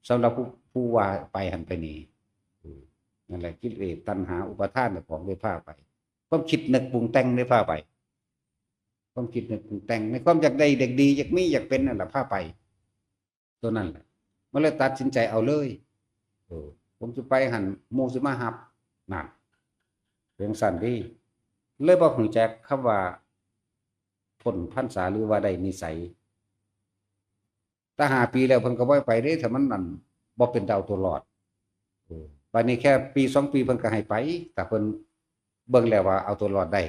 สำหรับผู้ว่าไปหันไปนี่นั่นแหละกิเลสตัณหาอุปทานของได้พาไป ความคิดนึกปรุงแต่งได้พาไปความคิดนึกปรุงแต่งในความอยากได้เด็กดีอยากมีอยากเป็นนั่นแหละพาไปตัวนั้นแหละมันเลยตัดสินใจเอาเลยผมจะไปหันหมู่สิมาหับนั่นเพียงสั่นที่เลยบอกของแจ็คครับว่าผลพรรษาหรือว่าได้นิสัยถ้า5 ปีแล้วเพิ่นก็บ่ไปเด้ถ้ามันนั่นบ่เป็นดาวตัวรอดบัดนี้แค่ปี2 ปีเพิ่นก็ให้ไปแต่เพิ่นเบิ่งแล้วว่าเอาตัวรอดได้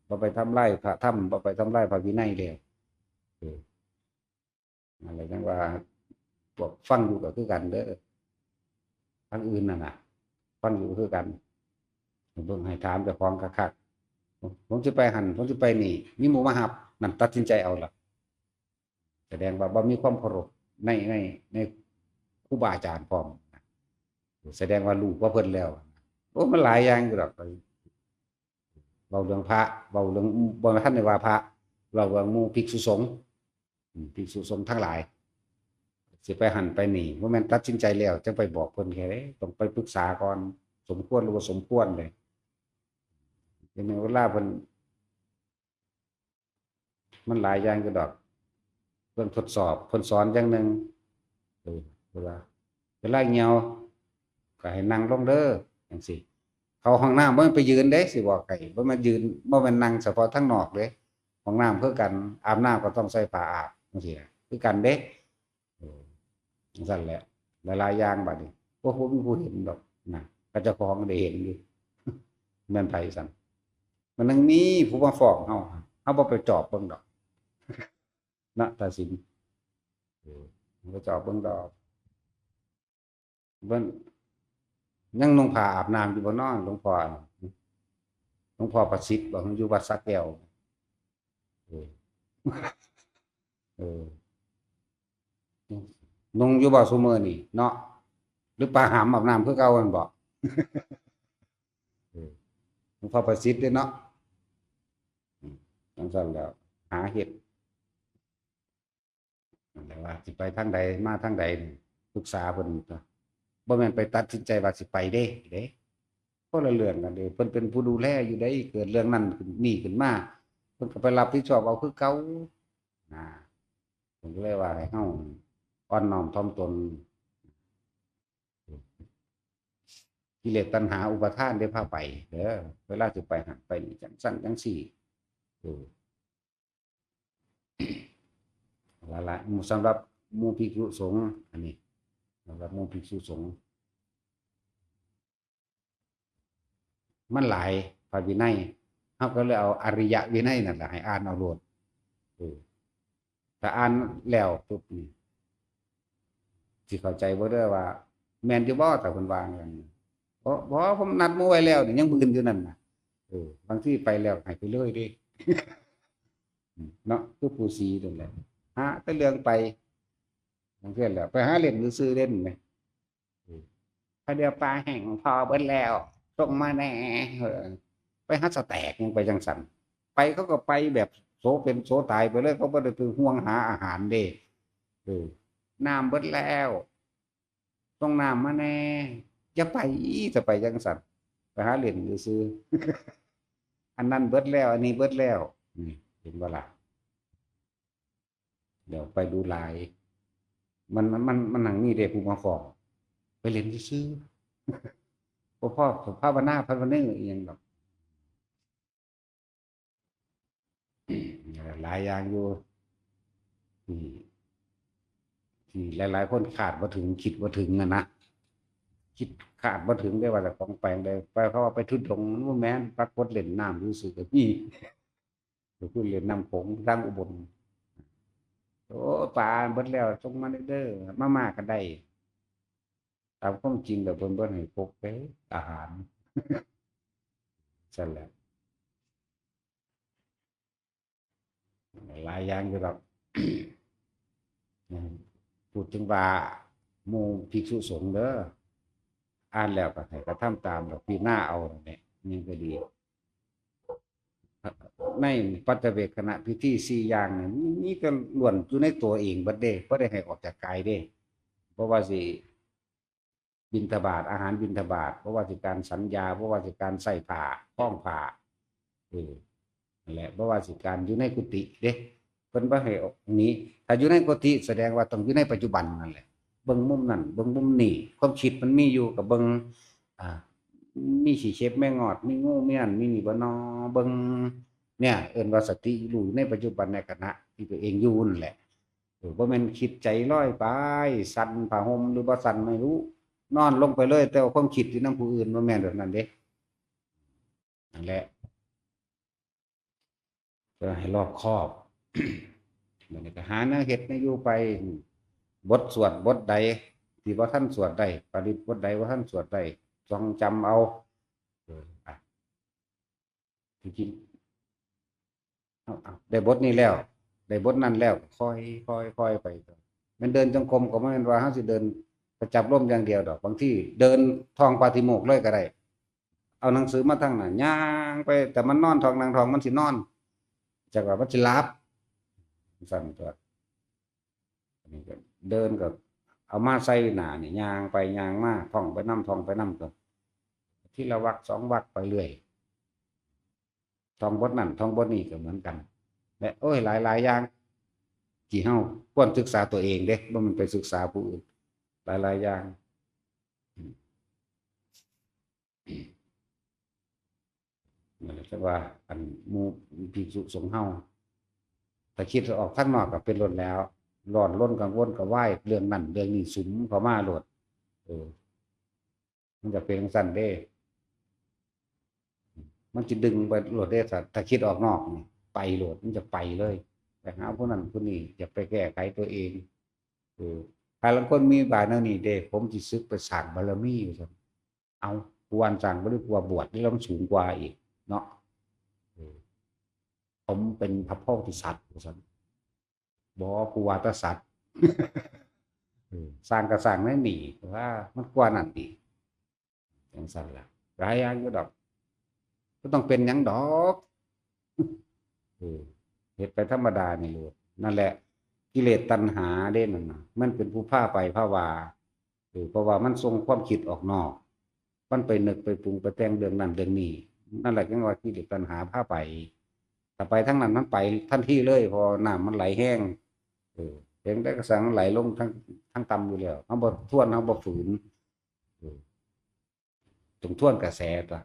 บ่ไปทำลายพระธรรมบ่ไปทำลายพระวินัยแล้วอะไรจังว่าพวกฟังอยู่ก็คือกันเด้อทางอื่นนั่นน่ะฟังอยู่ก็คือกันเบิ่งให้ถามเจ้าของคักๆผมสิไปหั่นผมสิไปนี่มีหมู่มารับนั่นตัดสินใจเอาล่ะแสดงว่าบ่มีความเคารพในครูบาอาจารย์พร้อมแสดงว่ารู้ว่าเพิ่นแล้วโอ้มันหลายอย่างอยู่ดอกเว้าเรื่องพระเว้าเรื่องบ่ทันได้ว่าพระเว้าเรื่องหมู่ภิกษุสงฆ์ภิกษุสงฆ์ทั้งหลายสิไปหั่นไปนี่บ่แม่นตัดสินใจแล้วจังไปบอกเพิ่นแค่ใดต้องไปปรึกษาก่อนสมควรหรือบ่สมควรเลยจังแม่นเวลาเพิ่นมันหลายอย่างอยู่ดอกเพิ่นทดสอบเพิ่นสอนอย่างหนึ่งเวลาเหี่ยวก็ให้นั่งลงเด้อจังซี่เข้าห้องน้ำบ่แม่นไปยืนเด้สิบอกให้บ่แม่นยืนบ่แม่นนั่งเฉพาะทางนอกเด้ห้องน้ำคือกันอาบน้ำก็ต้องใส่ผ้าอาบจังซี่ล่ะคือกันเด้จังซั่นแหละหลายๆอย่างบัดนี้บ่มีผู้เห็นดอกนะก็เจ้าของได้เห็นอยู่แม่นไผซั่นมันยังมีผู้มาฟ้องเฮาบ่ไปจอบเบิ่งดอกนะตัดสินบ่จอบเบิ่งดอกเบิ่นยังนุ่งผ้าอาบน้ำอยู่บ่น้อหลวงพ่อประสิทธิ์บ่อยู่วัดสระแก้วเออเออนุ่งอยู่บ่ซุมื้อนี้เนาะหรือปลาหำอาบน้ำคือเก่าหั่นบ่หลวงพ่อประสิทธิ์เด้เนาะจังซั่นแล้วหาเฮ็ดนั่นแหละว่าสิไปทางใดมาทางใดปรึกษาเพิ่นตัวบ่แม่นไปตัดสินใจว่าสิไปเด้คนละเรื่องกันเด้เพิ่นเป็นผู้ดูแลอยู่ได้เกิดเรื่องนั้นขึ้นนี่ขึ้นมาเพิ่นก็ไปรับผิดชอบเอาคือเก่านะผมก็เลยว่าให้เฮาอ่อนน้อมถ่อมตนกิเลสตัณหาอุปาทานได้พาไปเด้อเวลาสิไปหันไปนี่จังซั่นจังซี่ละสำหรับหมู่ภิกษุสงฆ์อันนี้สำหรับหมู่ภิกษุสงฆ์มันหลายพระวินัยเฮาก็เลยเอาอริยวินัยนั่นแหละให้อ่านเอาโลดถ้าอ่านแล้วปุ๊บนี่สิเข้าใจบ่เด้อว่าแม่นอยู่บ่ถ้าเพิ่นว่าอย่างนี้บ่ผมนัดหมู่ไว้แล้วนี่ยังบืนอยู่นั่นน่ะบางทีไปแล้วให้ไปเลยเด้เนาะคือผู้ซีนั่นแหละหาแต่เรื่องไปบางเทื่อแล้วไปหาเล่นซื่อๆเล่นแหมถ้าเดี๋ยวปลาแห้งพอเบิดแล้วส่งมาแหน่ไปหาสแต็กยังไปจังซั่นไปเขาก็ไปแบบโสเป็นโสตายไปเลยเขาบ่ได้ไปห่วงหาอาหารเด้น้ำเบิดแล้วต้องน้ำมาแน่อย่าไปจะไปจังซั่นไปหาเล่นซื่อๆอันนั้นเบิดแล้วอันนี้เบิดแล้วนี่เห็นบ่ล่ะเดี๋ยวไปดูหลายมันหนังนี่เด็กผู้มาฟ้องไปเล่นซื่อพ่อภาวนาอีหยังดอกหลายอย่างอยู่ที่หลายๆคนขาดบ่ถึงคิดบ่ถึงอ่ะนะคิดขาดบ่ถึงได้ว่าแต่ของแปลงได้ไปเขาว่าไปทุดงบ่แม่นปรากฏเล่นน้ำรู้สึกก็มีก็คือเล่นน้ำโขงทางอุบลโอ้ปลาเบิดแล้วส่งมาเด้อมาก็ได้ตามความจริงแล้วเพิ่นบ่ให้พกไปอาหารซั่นแหละหลายอย่างอยู่ดอกพูดถึงว่าหมู่ภิกษุสงฆ์เด้ออ่านแล้วก็ให้กระทำตามดอกปีหน้าเอาเนี่ยนี่ก็ดีในปัจเจเวกขณะพิธี4อย่างนี่มีก็ล้วนอยู่ในตัวเองเบิดเด้บ่ได้ให้ออกจากกายเด้เพราะว่าสิบิณฑบาตอาหารบิณฑบาตเพราะว่าสิการสัญญาเพราะว่าสิการใส่ผ้าคล้องผ้า เออนั่นแหละบ่ว่าสิการอยู่ในกุฏิเด้เพิ่นบ่ให้ออกหนีถ้าอยู่ในกุฏิแสดงว่าต้องอยู่ในปัจจุบันนั่นแหละเบิ่งมุมนั้นเบิ่งมุมนี้ความคิดมันมีอยู่ก็เบิ่งอ่ามีขี้เข็บแม่งอดมีงูมีนั่นมีนี่บ่น้อเบิ่งเนี่ยเอิ้นว่าสติรู้อยู่ในปัจจุบันในขณะที่ตัวเองอยู่นั่นแหละบ่แม่นคิดใจลอยไปสั่นผ้าห่มหรือบ่สั่นไม่รู้นอนลงไปเลยแต่ว่าความคิดอยู่นำผู้อื่นบ่แม่นแบบนั้นเด้นั่นแหละ ก็ให้รอบคอบ มันก็หาแนวเฮ็ดแนวอยู่ไปบทสวดบทใดที่ว่าท่านสวดได้ปริบทใดว่าท่านสวดได้จองจำเอาอ่ะจริงๆเอาได้บทนี้แล้วได้บทนั้นแล้วค่อยไปมันเดินจงกรมก็ไม่เป็นว่าเฮาสิเดินประจับร่มอย่างเดียวดอกบางที่เดินท่องปาฏิโมกข์เลยก็ได้เอาหนังสือมาทั้งน่ะย่างไปแต่มันนอนท่องนางท่องมันสินอนจากว่ามันสิหลับสั่นตัวนี่ก็เดินก็เอามาใส่หน้านี่ย่างไปย่างมาท่องไปนำท่องไปนำก็ทีละวรรค2วรรคไปเรื่อยท่องบทนั้นท่องบทนี้ก็เหมือนกันและโอ้ยหลายอย่างที่เฮาควรศึกษาตัวเองเด้บ่มันไปศึกษาผู้อื่นหลายอย่างนั่นแหละแต่ว่าอันหมู่ภิกษุสงฆ์เฮาถ้าคิดออกข้างนอกก็เป็นล้นแล้วร้อนรนกังวลก็ไหว้เรื่องนั้นเรื่องนี้สุมเข้ามาโลดมันจะเป็นจังซั่นเด้มันสิดึงไปโลดเด้ถ้าคิดออกนอกนี่ไปโลดมันจะไปเลยไปหาผู้นั้นผู้นี้อย่าไปแก้ไขตัวเองถ้าบางคนมีบาปแนวนี้เด้ผมสิสึกไปสร้างบารมีว่าซั่นเอากูวันสร้างบ่ได้กลัวบวชนี่แล้วมันสูงกว่าอีกเนาะผมเป็นพระโพธิสัตว์ว่าซั่นบ่กูว่าแต่สัตว์สร้างก็สร้างได้หนีว่ามันกว่านั้นอีกจังซั่นล่ะหลายอย่างอยู่ดอกบ่ต้องเป็นหยังดอกเฮ็ดไปธรรมดานี่โลดนั่นแหละกิเลสตัณหาเด้นั่นน่ะมันเป็นผู้พาไปพาว่าเพราะว่ามันส่งความคิดออกนอกมันไปนึกไปปรุงไปแต่งเรื่องนั้นเรื่องนี้นั่นแหละจังว่ากิเลสตัณหาพาไปถ้าไปทั้งนั้นมันไปทันทีเลยพอน้ำมันไหลแห้งเห็นได้กระสังไหลลงทั้งต่ำอยู่แล้วเฮาบ่ทวนเฮาบ่ฝืนต้องทวนกระแสตัว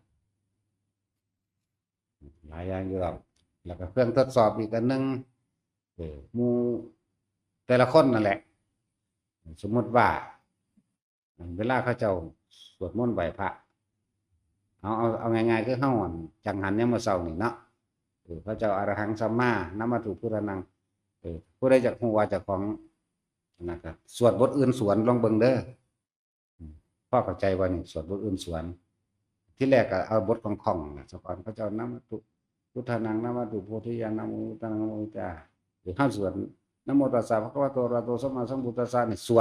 หลายอย่างอยู่หรอกแล้วก็เครื่องทดสอบอีกอันนึงหมู่แต่ละคนนั่นแหละสมมติว่าเวลาเขาเจ้าสวดมนต์ไหว้พระเอาง่ายๆคือเฮาจังหันยามมื้อเช้านี่เนาะเขาเจ้าอรหังสัมมานัมมะตุพุทธนังผู้ใดจักฮู้ว่าเจ้าของนะครับสวดบทอื่นสวนลองเบิ่งเด้อพ่อเข้าใจว่านี่สวดบทอื่นสวนที่แรกก็เอาบทของๆน่ะสก่อนเขาเจ้านัมมะตุพุทธนังนัมมะตุโพธิญาณนะโมตังนะโมจาหรือเฮาสวดนะโมตัสสะภะคะวะโตอะระหะโตสัมมาสัมพุทธัสสะนี่สว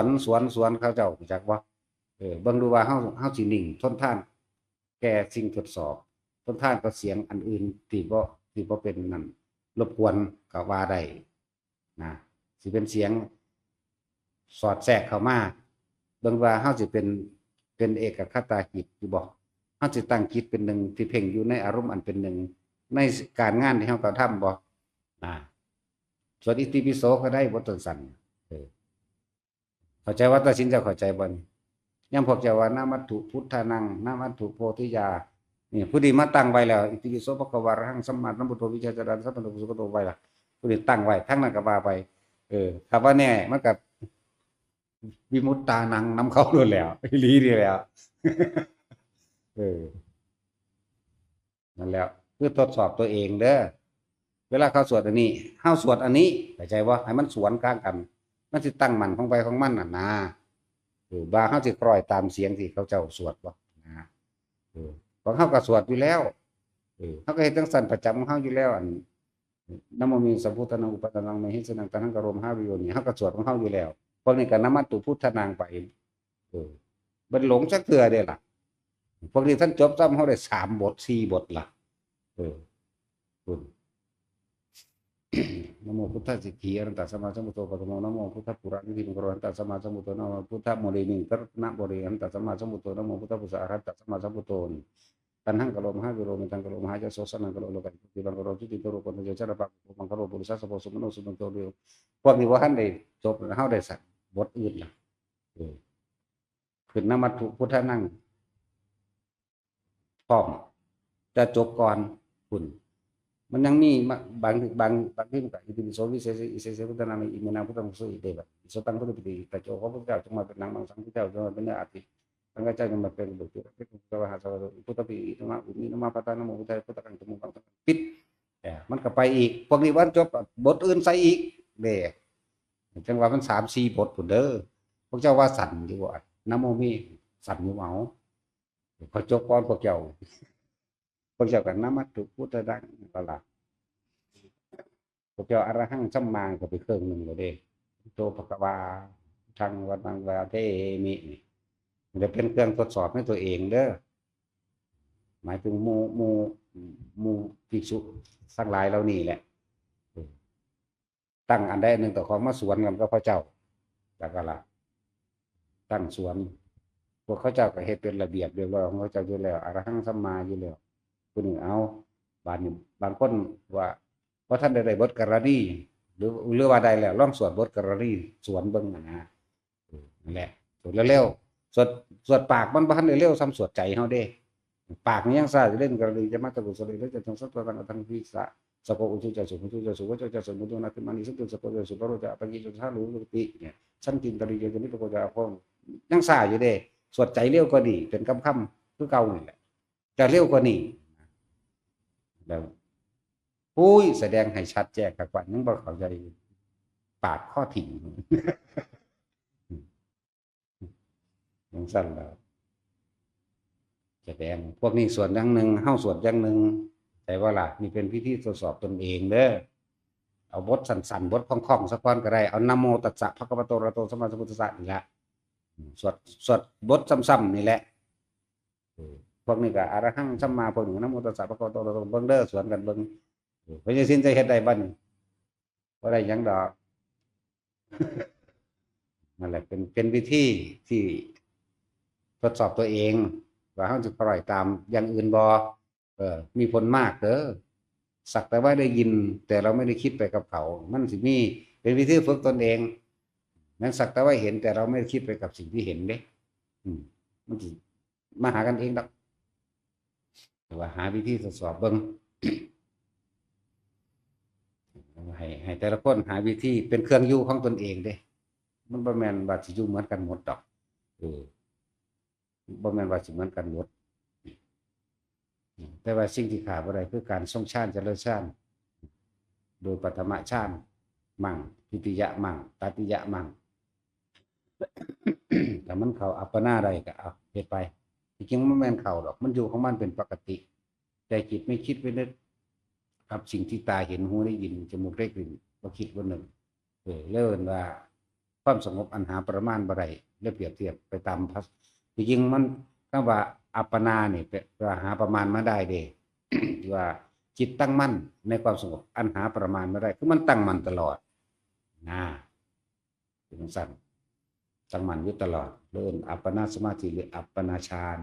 นเขาเจ้ารู้จักบ่เบิ่งดูว่าเฮาสินิ่งทนทานแก่สิ่งทดสอบทนทานกับเสียงอันอื่นที่บ่เป็นนั่นรบกวนก็ว่าได้นะสิเป็นเสียงสอดแทรกเข้ามาเบิ่งว่าเฮาสิเป็นเอกคตาจิตอยู่บ่เฮาสิตั้งจิตเป็นหนึ่งที่เพ่งอยู่ในอารมณ์อันเป็นหนึ่งในการงานที่เฮากระทำบ่นะสวดอิติปิโสก็ได้บทสั้นเข้าใจว่าตัดสินจะเข้าใจบ่ยังพวกเจ้าว่านามัตถุพุทธานังนามัตถุโพธิยานี่ผู้ดีมาตั้งไว้แล้วอิติปิโสภะคะวะอรหังสัมมาสัมพุทโธวิชชาจารย์สัพพันโตสุขโตไว้ล่ะผู้ดีตั้งไว้ทั้งนั้นก็ว่าไปถ้าว่าแน่มันก็วิมุตตานังนำเข้าโดนแล้วอีหลีนี่แล้วนั่นแล้วคือทดสอบตัวเองเด้อเวลาเขาสวดอันนี้เฮาสวดอันนี้เข้าใจบ่ให้มันสวนกลางกันมันสิตั้งมั่นของไปของมันน่ะนะบางเฮาสิคล้อยตามเสียงที่เขาเจ้าสวดบ่นะบางเฮาก็สวดอยู่แล้วเฮาก็เฮ็ดจังซั่นประจำของเฮาอยู่แล้วอันนะโมมีสัมพุทธนังอุปตนังมหิสนังตังกะโรมหาวิโยนี่เฮาก็สวดของเฮาอยู่แล้วพวกนี้ก็นะมัตตุพุทธนังไปมันหลงจักเทื่อเด้ล่ะพวกนี้ท่านจบซ้ำเฮาได้3บท4บทล่ะนะโมพุทธสิกขีอรหันตสัมมาสัมพุทโธปะคะโมนะโมพุทธปุรานิธิมกรหันตสัมมาสัมพุทโธนะโมพุทธโมเรนิตระนะบริหันตสัมมาสัมพุทโธนะโมพุทธปุสสะอรหันตสัมมาสัมพุทโธ ตัณหังกะโลมหะวิโรมิตังกะโลมหะจะโสสนังกะโลโลกันติบังกะโลจุติโตโรปนโยชะระปะมังกะโลปุริสัสสะโพสุมโนสุนันโตเรวพวกนี้ว่าท่านได้จบเฮาได้สักบทอื่นล่ะขึ้นนมัตถุพุทธนั่งพร้อมจะจบก่อนคุณมันยังมีบางที่มันก็อิติปิโสวิเศษอิเศษพุทธนามิอิมินาพุทธังสุอิเตบะอิโสตังพุทธปิติแต่โจของพระเจ้าจงมาเป็นนางมังสังพระเจ้าจงมาเป็นเนื้ออาทิพระเจ้าจงมาเป็นบุตรพระพุทธวาหาสวัสดิ์พุทธปิตินะอุมินะมาปะตานะโมพุทธายพุทธกังจมุกังปิดมันก็ไปอีกพวกนี้วันจบบทอื่นใส่อีกเด้จังว่ามัน3-4บทพุ่นเด้อพวกเจ้าว่าสั่นอยู่ว่านะโมมีสั่นอยู่เอาพอจบก่อนพวกเจ้ากันนะมัตถุพุทธดังก็ล่ะพวกเจ้าอรหังสัมมาก็ไปเครื่องหนึ่งเลยเด้โตภควาทางวันังวาเทมินี่มันจะเป็นเครื่องทดสอบให้ตัวเองเด้อหมายถึงมูภิกษุทั้งหลายเหล่านี้แหละตั้งอันใดหนึ่งต่อของมาสวนกันก็พระเจ้าแล้วก็ล่ะตั้งสวนพวกเขาเจ้าก็เฮ็ดเป็นระเบียบเรียบร้อยของเขาเจ้าอยู่แล้วอรหังสัมมาอยู่แล้วผู้หนึ่งเอาบางคนว่าเพราะท่านได้บทกรณีหรือว่าใดแล้วลองสวดบทกรณีสวนเบิ่งนะนั่นแหละสวดเร็วๆสวดปากมันบ่ทันได้เร็วซ้ำสวดใจเฮาเด้ปากนี่ยังซ่าจะเล่นกรณีจะมาตะกุสริแล้วจะทงสัตว์ตังพิสะสโกอุจุจสุมุจุจสุวะจะสมุตุนาติมานิสุตุสโกจะสุปโรจะปัญญิจุทารุติเนี่ยชั้นกินตริยจะนิปโกจะพงยังซ่าอยู่เด้สวดใจเร็วกว่านี้เป็นคำๆคือเก่านี่แหละจะเร็วกว่านี้แล้วปุ้ยแสดงให้ชัดแจ้งกับว่ายังบ่เข้าใจปากข้อถิ่งยังสั้นแล้วแสดงพวกนี้ส่วนอย่างหนึ่งเฮ้าส่วนอย่างหนึ่งแต่ว่าล่ะนี่เป็นพิธีทดสอบตนเองเด้อเอาบทสั้นๆบทคล่องๆสักวันก็ได้เอานะโมตัสสะภะคะวะโตอะระหะโตสัมมาสัมพุทธัสสะนี่แหละสวดบทซ้ำๆนี่แหละพวกนี้ก็อรหังสัมมาพวกนี้นะโมตัสสะภะคะวะโตอะระหะโตเบิ่งเด้อสวนกันเบิ่งพระเจ้าสิ้นใจเฮ็ดได้บ่นี่บ่ได้หยังดอกนั่นแหละเป็นวิธีที่ทดสอบตัวเองว่าเฮาจะปล่อยตามอย่างอื่นบ่มีผลมากเด้อสักแต่ว่าได้ยินแต่เราไม่ได้คิดไปกับเขามันสิมีเป็นวิธีฝึกตนเองนั้นสักแต่ว่าเห็นแต่เราไม่ได้คิดไปกับสิ่งที่เห็นเด้มันสิมาหากันเองดอกแต่ว่าหาวิธีทดสอบเบิ่งให้แต่ละคนหาวิธีเป็นเครื่องอยู่ของตนเองเด้มันบ่แม่นว่าสิอยู่เหมือนกันหมดดอกบ่แม่นว่าสิเหมือนกันหมดแต่ว่าสิ่งที่ขาดบ่ได้คือการทรงฌานเจริญฌานโดยปฐมฌานมั่งทิฏฐิยะมั่งตติยะมั่งแต่มันเข้าอัปปนาได้ก็เอาเฮ็ดไปจริงๆมันแม่นเข้าดอกมันอยู่ของมันเป็นปกติแต่จิตไม่คิดไปนึกกับสิ่งที่ตาเห็นหูได้ยินจมูกได้กลิ่นบ่คิดบ่นึกเลิ่นว่าความสงบอันหาประมาณบ่ได้แล้วเปรียบเทียบไปตามจริงๆมันคำว่าอัปปนานี่ว่าหาประมาณมาได้เด้ว่าจิตตั้งมั่นในความสงบอันหาประมาณมาได้คือมันตั้งมั่นตลอดเป็นสั้นตั้งมั่นอยู่ตลอดเรื่องอัปปนาสมาธิหรืออัปปนาฌาน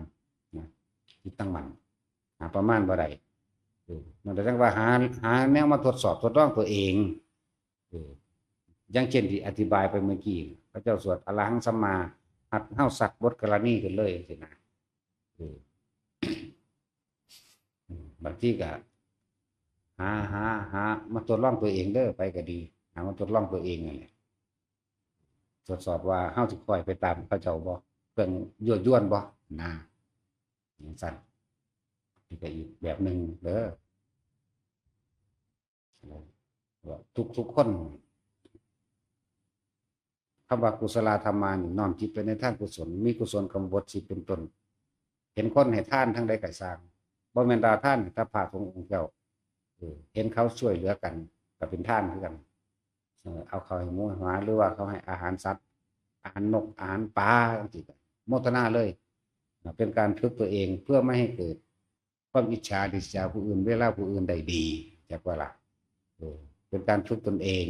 นะจิตตั้งมั่นหาประมาณบ่ได้มันจะต้องว่าหาแนวมาทดสอบทดลองตัวเองอย่างเช่นที่อธิบายไปเมื่อกี้พระเจ้าสวดอรหังสัมมาหัดเฮาสักบทกรณีกันเลยสินะบางทีก็หามาทดลองตัวเองเด้อไปก็ดีหามาทดลองตัวเองนั่นแหละตรวจสอบว่าเฮาสิค่อยไปตามพระเจ้าบ่เพิ่นยั่วยวนบ่นะอย่างสั้นนี่ก็อีกแบบหนึ่งเด้อทุกคนคำว่ากุศลธรรมานี่น้อมจิตไปในทางกุศลมีกุศลกรรมบทสิเป็นต้นเห็นคนให้ทานทั้งใดก็สร้างบ่แม่นดาท่านถ้าพาขององค์เจ้าเห็นเขาช่วยเหลือกันก็เป็นท่านคือกันเอาเขาให้หมูหมาหรือว่าเขาให้อาหารสัตว์อาหารนกอาหารปลาจังซี่โมทนาเลยเป็นการฝึกตัวเองเพื่อไม่ให้เกิดความอิจฉาริษยาผู้อื่นเวลาผู้อื่นได้ดีจักว่าล่ะเป็นการฝึกตนเอง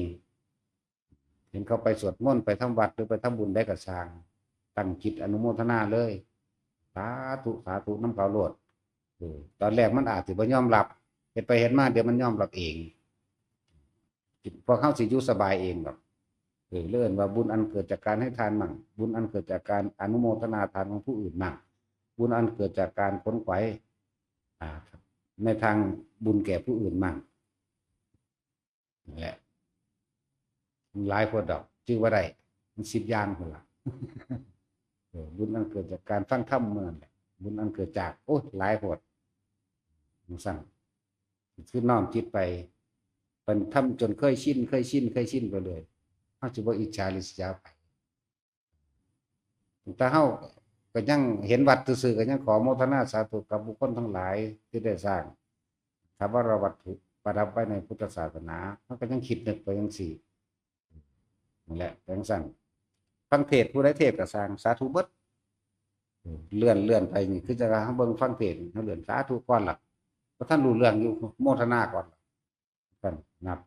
เห็นเขาไปสวดมนต์ไปทำวัดหรือไปทำบุญได้กระสร้างตั้งจิตอนุโมทนาเลยสาธุน้ำเขาโลด ตอนแรกมันอาจสิบ่ยอมรับเห็นไปเห็นมาเดี๋ยวมันยอมรับเองพอเขาสิอยู่สบายเองแบบเลื่อนว่าบุญอันเกิดจากการให้ทานมั่งบุญอันเกิดจากการอนุโมทนาทานของผู้อื่นมั่งบุญอันเกิดจากการค้นขวายในทางบุญแก่ผู้อื่นมั่งนั่นแหละหลายคนดอกชื่อว่าไรมัน10 อย่างคนละบุญอันเกิดจากการฟังธรรมเมื่อนั้นแหละบุญอันเกิดจากโอ้หลายคนมันสั่งคือน้อมจิตไปเป็นทำจนเคยชินไปเลยเขาจะว่าอิจฉาริษยาไปแต่เขาก็ยังเห็นวัดซื่อๆก็ยังขอโมทนาสาธุกับบุคคลทั้งหลายที่ได้สร้างถามว่าเราวัตถุประดับไว้ในพุทธศาสนาเขาก็ยังคิดนึกไปยังสี่นั่นแหละยังสั่งฟังเทศผู้ใดเทศก็สร้างสาธุเบิดเลื่อนไปนี่คือจะเขาเบิ่งฟังเทศเขาเลื่อนสาธุก่อนหลักเพราะท่านรู้เรื่องอยู่โมทนาก่อนกันนับ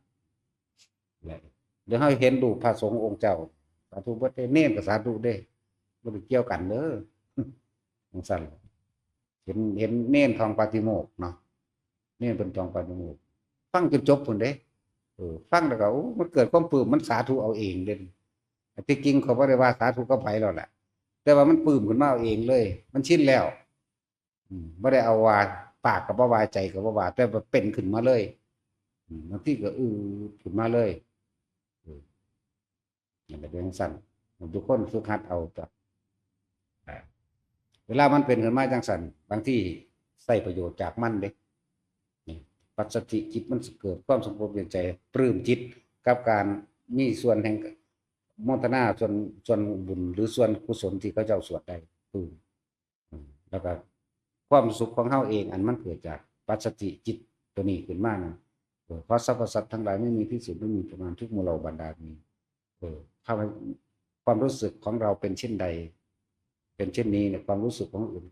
เดี๋ยวให้เห็นดูพระสงฆ์องค์เจ้าสาธุเบิดเน้นกับสาธุเด้บ่ได้เกี่ยวกันเด้อจังซั่นเห็นเน้นทองปาติโมกข์เนาะเน้นเป็นทองปาติโมกข์ฟังจนจบพุ่นเด้ฟังแล้วก็มันเกิดความปลื้มมันสาธุเอาเองเด่นที่จริงเขาบ่ได้ว่าสาธุกับไผแล้วแหละแต่ว่ามันปลื้มขึ้นมาเอาเองเลยมันชินแล้วบ่ได้เอาว่าปากก็บ่ว่าใจก็บ่ว่าแต่ว่าเป็นขึ้นมาเลยบางทีก็ขึ้นมาเลยนั่นแหละเป็นสั่นทุกคนฝึกหัดเอาจ้ะเวลามันเป็นขึ้นมาจังสั่นบางที่ใส่ประโยชน์จากมันเด็กปัจจิจิตมันเกิดความสงบเย็นใจปลื้มจิตกับการมีส่วนแห่งโมทนาส่วนบุญหรือส่วนกุศลที่เขาเจ้าสวดได้แล้วก็ความสุขของเฮาเองอันมันเกิดจากปัจจิจิตตัวนี้ขึ้นมานะเพราะสรรพสัตว์ทั้งหลายไม่มีที่สุดไม่มีประมาณทุกหมู่เหล่าบรรดามีถ้าความรู้สึกของเราเป็นเช่นใดเป็นเช่นนี้เนี่ยความรู้สึกของอื่น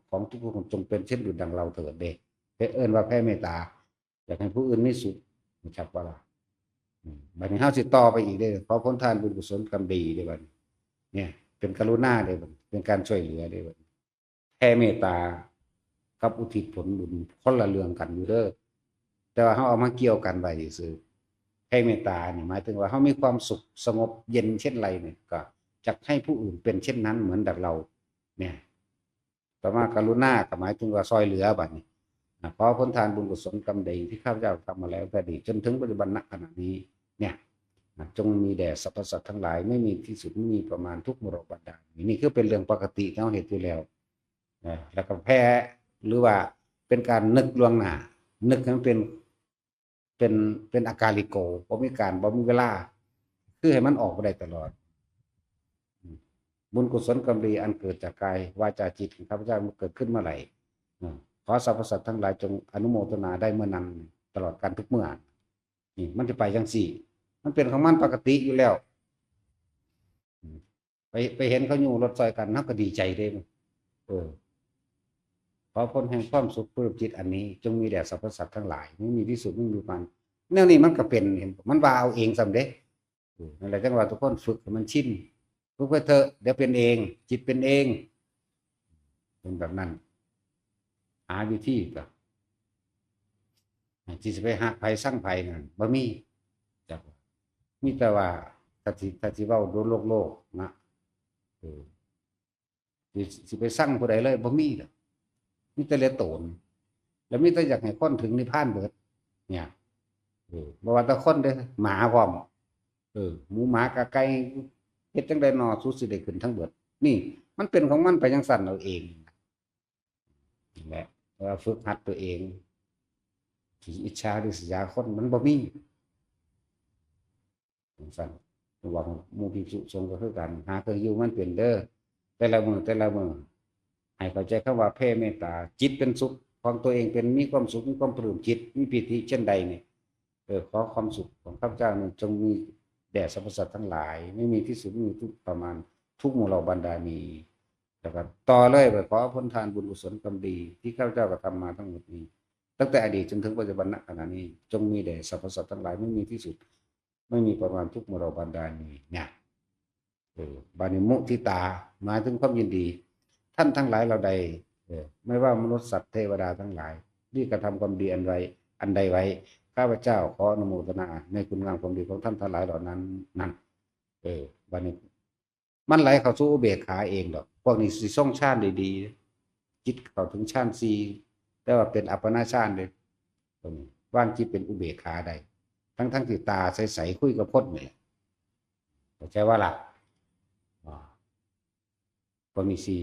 ของทุกคนจงเป็นเช่นดุจดังเราเถิดเด็กเอิ้นว่าแผ่เมตตาอยากให้ผู้อื่นมีสุขนะครับว่าล่ะบัดนี้เฮาสิต่อไปอีกเด้อขอผลทานบุญกุศลกรรมดีเด้อบัดเนี่ยเป็นกรุณาเด้อบัดเป็นการช่วยเหลือเด้อบัดแผ่เมตตากับอุทิศผลบุญคนละเรื่องกันอยู่เด้อแต่ว่าเฮาเอามาเกี่ยวกันไว้ซื่อแผ่เมตตานี่หมายถึงว่าเฮามีความสุขสงบเย็นเช่นไรเนี่ยก็จักให้ผู้อื่นเป็นเช่นนั้นเหมือนดังเราเนี่ยต่อมากรุณาก็หมายถึงว่าซอยเหลือบัดนี้ขอผลทานบุญกุศลกรรมใดที่ข้าพเจ้าทำมาแล้วแต่ดีจนถึงปัจจุบันณขณะนี้เนี่ยจงมีแด่สรรพสัตว์ทั้งหลายไม่มีที่สุดไม่มีประมาณทุกมรดกบรรดานี่คือเป็นเรื่องปกติที่เราเห็นอยู่แล้วแล้วก็แพ้หรือว่าเป็นการนึกล่วงหน้านึกให้มันเป็นอาการลิโกบ่มีเวลาคือให้มันออกไปได้ตลอดบุญกุศลกรรมดีอันเกิดจากกายวาจาจิตของข้าพเจ้ามันเกิดขึ้นเมื่อไหร่ขอสรรพสัตว์ทั้งหลายจงอนุโมทนาได้เมื่อนั้นตลอดการทุกเมื่อนี่มันจะไปจังสี่มันเป็นของมันปกติอยู่แล้วไปเห็นเขาอยู่รถซอยกันนักก็ดีใจได้ขอพ้นแห่งความสุขปลื้มจิตอันนี้จงมีแด่สรรพสัตว์ทั้งหลายไม่มีที่สุดไม่มีประมาณแนวนี้มันก็เป็นเห็นมันว่าเอาเองสำเร็จนั่นแหละจังว่าทุกคนฝึกให้มันชินฝึกไปเถอะเดี๋ยวเป็นเองจิตเป็นเองเป็นแบบนั้นหาวิธีแบบที่จะไปหาภัยสร้างภัยนั่นบ่มีจักมีแต่ว่าถ้าที่เว้าโดนโลกนะสิไปสร้างผู้ใดเลยบ่มีดอกมีแต่เหลือโตนแล้วมีแต่อยากให้คนถึงนิพพานเบิดเนี่ยบ่ว่าแต่คนเด้อหมาพร้อมหมูหมากะไก่เฮ็ดจังได๋น้อสู้สิได้ขึ้นทั้งเบิดนี่มันเป็นของมันไปจังซั่นเอาเองนี่แหละว่าฝึกหัดตัวเองที่อิจฉาริษยาคนมันบ่มีจังซั่นระวังหมู่ภิกษุสงฆ์ก็คือกันหาเคยอยู่มันเป็นเด้อแต่ละมื้อให้เข้าใจคำว่าแผ่เมตตาจิตเป็นสุขของตัวเองเป็นมีความสุขมีความปลื้มจิตมีปิติเช่นใดนี่ขอความสุขของข้าพเจ้านั้นจงมีแด่สรรพสัตว์ทั้งหลายไม่มีที่สุดไม่มีทุกประมาณทุกหมู่เหล่าบรรดามีแล้วก็ต่อเลยไปขอผลทานบุญกุศลกรรมดีที่ข้าพเจ้ากระทำมาทั้งหมดนี้ตั้งแต่อดีตจนถึงปัจจุบันณขณะนี้จงมีแด่สรรพสัตว์ทั้งหลายไม่มีที่สุดไม่มีประมาณทุกหมู่เหล่าบรรดามีเนี่ยบานิมุทิตาหมายถึงความยินดีท่านทั้งหลายเราใด ไม่ว่ามนุษย์สัตว์เทวดาทั้งหลายที่กระทำความดีอันใดไว้ข้าพเจ้าขออนุโมทนาในคุณงามความดีของท่านทั้งหลายเหล่านั้นนั่นวันนี้มันไหลเข้าสู่อุเบกขาเองดอกพวกนี้สิส่งฌานดีๆจิตเข้าถึงฌานสี่แต่ว่าเป็นอัปปนาฌานเลยตรงนี้ว่างจิตเป็นอุเบกขาได้ทั้งที่ตาใสๆคุยกับพจน์นี่เข้าใจว่าล่ะพวกนี้สิ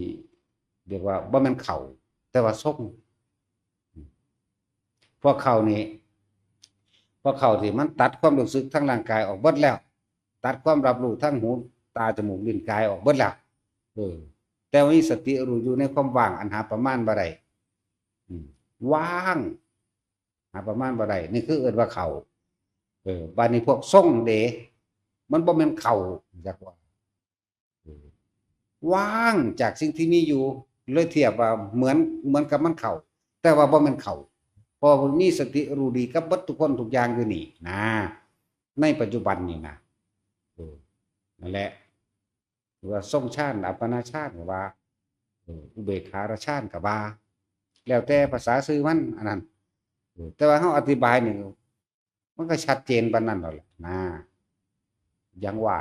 เรียกว่าบ่แม่นเข่าแต่ว่าส่งพวกเขานี่พวกเขาที่มันตัดความรู้สึกทั้งร่างกายออกเบิดแล้วตัดความรับรู้ทั้งหูตาจมูกลิ้นกายออกเบิดแล้วแต่ว่ามีสติรู้อยู่ในความว่างอันหาประมาณบ่ได้ว่างหาประมาณบ่ได้นี่คือเอิ้นว่าเขาบาดนี้พวกส่งเดมันบ่แม่นเขาจักว่าว่างจากสิ่งที่มีอยู่เลยเทียบว่าเหมือนกับมันเขาแต่ว่าบ่แม่นเขาพอมีสติรู้ดีกับเบิดทุกคนทุกอย่างอยู่นี่นะในปัจจุบันนี่นะนั่นแหละหรือว่าทรงฌานอัปปนาฌานก็ว่าอุเบกขาฌานก็ว่าแล้วแต่ภาษาซื่อมันอันนั้นแต่ว่าเฮาอธิบายนี่มันก็ชัดเจนปานนั้นแล้วล่ะนะยังว่า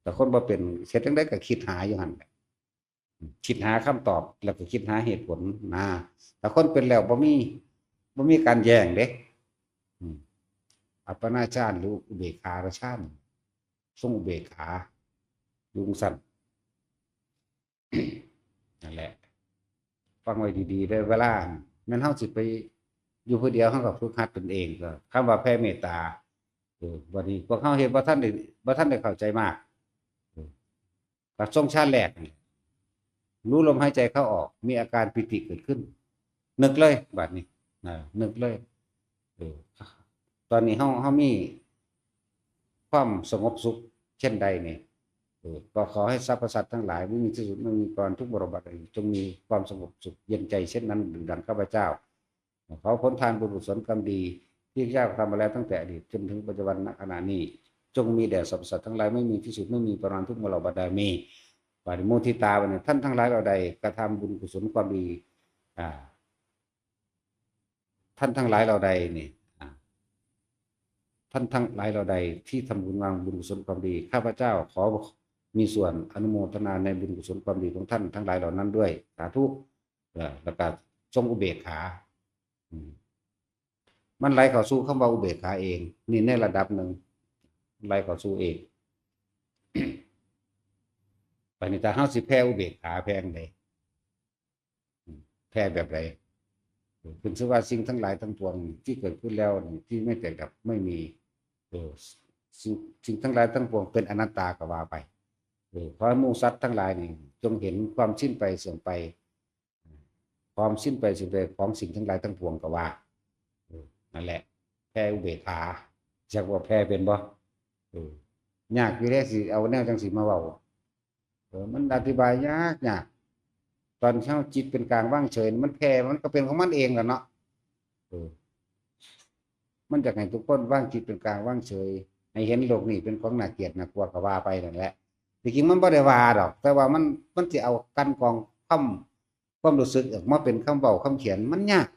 แต่คนบ่เป็นเฮ็ดจังได๋ก็คิดหาอยู่หั่นคิดหาคำตอบแล้วก็คิดหาเหตุผลนะแต่คนเป็นแล้วบ่มีการแย้งเด้อัปปนาฌานหรืออุเบกขาฌานทรงอุเบกขายุงสั่นนั่นแหละฟังไว้ดีๆได้เวลาแม่นเฮาสิไปอยู่ผู้เดียวเฮาก็ฝึกหัดตนเองก็คำว่าแผ่เมตตาวันนี้พวกเฮาเฮ็ดบ่ทันได้เข้าใจมากก็ทรงฌานแรกรู้ลมหายใจเข้าออกมีอาการปิติเกิดขึ้นนึกเลยบัดนี้นึกเลยตอนนี้เฮามีความสงบสุขเช่นใดนี่ก็ขอให้สรรพสัตว์ทั้งหลายไม่มีที่สุดไม่มีก่อนทุกบริบทจงมีความสงบสุขเย็นใจเช่นนั้นดังข้าพเจ้าขอผลทานบุญกุศลกรรมดีที่เจ้าทำมาแล้วตั้งแต่อดีตจนถึงปัจจุบันณขณะนี้จงมีแด่สรรพสัตว์ทั้งหลายไม่มีที่สุดไม่มีประมาณทุกบริบทใดมีปาริโมทิตาวันนี้ท่านทั้งหลายเราใดกระทำบุญกุศลความดีท่านทั้งหลายเราใดนี่ท่านทั้งหลายเราใดที่ทำบุญงานบุญกุศลความดีข้าพเจ้าขอมีส่วนอนุโมทนาในบุญกุศลความดีของท่านทั้งหลายเหล่านั้นด้วยสาธุแล้วก็ทรงอุเบกขามันไหลเข้าสู่คำว่าอุเบกขาเองนี่ในระดับหนึ่งไหลเข้าสู่เองปณิตาเฮาสิแผ่อุเบกขาแพงใดแผ่แบบใดเป็นชื่อว่าสิ่งทั้งหลายทั้งปวงที่เกิดขึ้นแล้วที่ไม่แตกดับไม่มีสิ่งทั้งหลายทั้งปวงเป็นอนัตตาก็ว่าไปขอให้หมู่สัตว์ทั้งหลายนี่จงเห็นความสิ้นไปเสื่อมไปความสิ้นไปเสื่อมไปของสิ่งทั้งหลายทั้งปวงก็ว่านั่นแหละแผ่อุเบกขาจักว่าแผ่เป็นบ่ยากอยู่แล้วสิเอาแนวจังสิมาเว้ามันอธิบายยากตอนเช้าจิตเป็นกลางว่างเฉยมันแผ่มันก็เป็นของมันเองแหละเนาะมันจะให้ทุกคนว่างจิตเป็นกลางว่างเฉยให้เห็นโลกนี้เป็นของน่าเกลียดน่ากลัวก็ว่าไปนั่นแหละจริงๆมันบ่ได้ว่าดอกแต่ว่ามันสิเอากันกองความรู้สึกออกมาเป็นคำเว้าคำเขียนมันยาก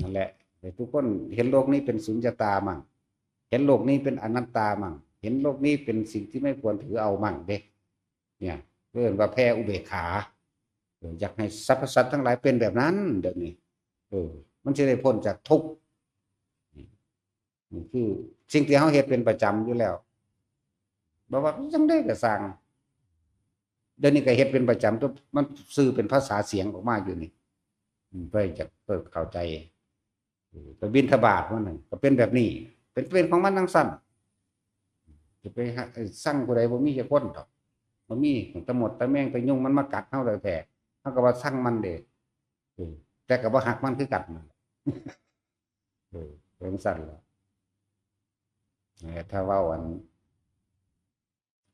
นั่นแหละให้ทุกคนเห็นโลกนี้เป็นสุญญตามั่งเห็นโลกนี้เป็นอนัตตามั่งเห็นโลกนี้เป็นสิ่งที่ไม่ควรถือเอามั่งเด้เนี่ยเรียกว่าแผ่อุเบกขาอยากให้สรรพสัตว์ทั้งหลายเป็นแบบนั้นเดี๋ยวนี้มันจะได้พ้นจากทุกข์นี่คือสิ่งที่เขาเฮ็ดเป็นประจำอยู่แล้วบอกว่าจังได้ก็สั่งเดี๋ยวนี้ก็เฮ็ดเป็นประจำตัวมันสื่อเป็นภาษาเสียงออกมาอยู่นี่เพื่อจะเปิดเข้าใจไปบิณฑบาตว่านั่นก็เป็นแบบนี้เป็นของมันทั้งสั้นจะไปสั่งผู้ใดบ่มีจะพ้นดอกบ่มีตะหมดตะแมงตะยุ่งมันมากัดเฮาเลยแท้เฮาก็ว่าสั่งมันเด้แต่ก็บ่หักมันคือกัดมันเป็นสั้นล่ะถ้าเว้าอัน